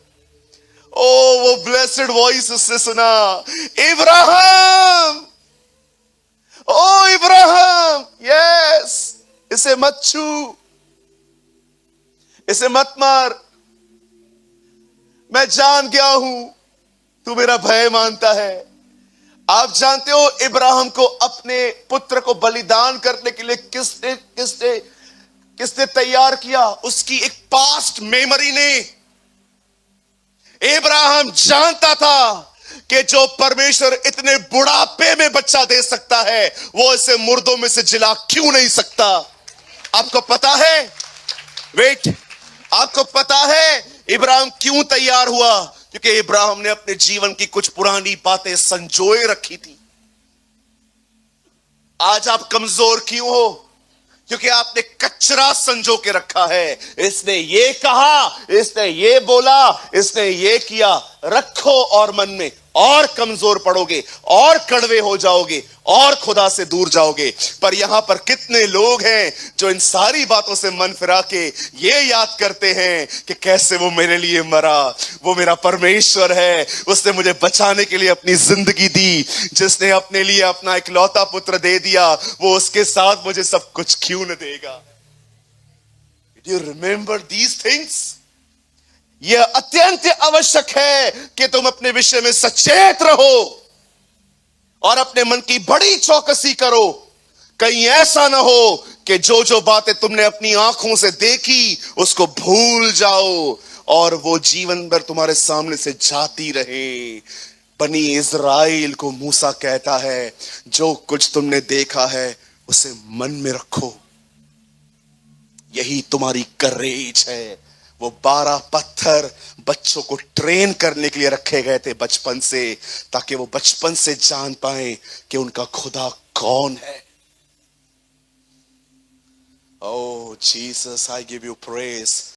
ओ वो ब्लेस्ड वॉइस उससे सुना, इब्राहिम, ओ इब्राहिम, यस, इसे मत छू, इसे मत मार, मैं जान गया हूं तू मेरा भय मानता है। आप जानते हो इब्राहिम को अपने पुत्र को बलिदान करने के लिए किसने किसने किसने तैयार किया, उसकी एक पास्ट मेमोरी ने। इब्राहिम जानता था कि जो परमेश्वर इतने बुढ़ापे में बच्चा दे सकता है, वो इसे मुर्दों में से जिला क्यों नहीं सकता। आपको पता है, वेट, आपको पता है इब्राहिम क्यों तैयार हुआ, क्योंकि इब्राहिम ने अपने जीवन की कुछ पुरानी बातें संजोए रखी थी। आज आप कमजोर क्यों हो, क्योंकि आपने कचरा संजो के रखा है। इसने ये कहा, इसने ये बोला, इसने ये किया, रखो और मन में, और कमजोर पड़ोगे, और कड़वे हो जाओगे, और खुदा से दूर जाओगे। पर यहां पर कितने लोग हैं जो इन सारी बातों से मन फिरा के ये याद करते हैं कि कैसे वो मेरे लिए मरा, वो मेरा परमेश्वर है, उसने मुझे बचाने के लिए अपनी जिंदगी दी, जिसने अपने लिए अपना इकलौता पुत्र दे दिया, वो उसके साथ मुझे सब कुछ क्यों न देगा। Did you remember these things? यह अत्यंत आवश्यक है कि तुम अपने विषय में सचेत रहो और अपने मन की बड़ी चौकसी करो। कहीं ऐसा ना हो कि जो जो बातें तुमने अपनी आंखों से देखी उसको भूल जाओ और वो जीवन भर तुम्हारे सामने से जाती रहे। बनी इज़राइल को मूसा कहता है, जो कुछ तुमने देखा है उसे मन में रखो, यही तुम्हारी करेज है। वो 12 पत्थर बच्चों को ट्रेन करने के लिए रखे गए थे बचपन से, ताकि वो बचपन से जान पाए कि उनका खुदा कौन है। Oh Jesus, I give you praise.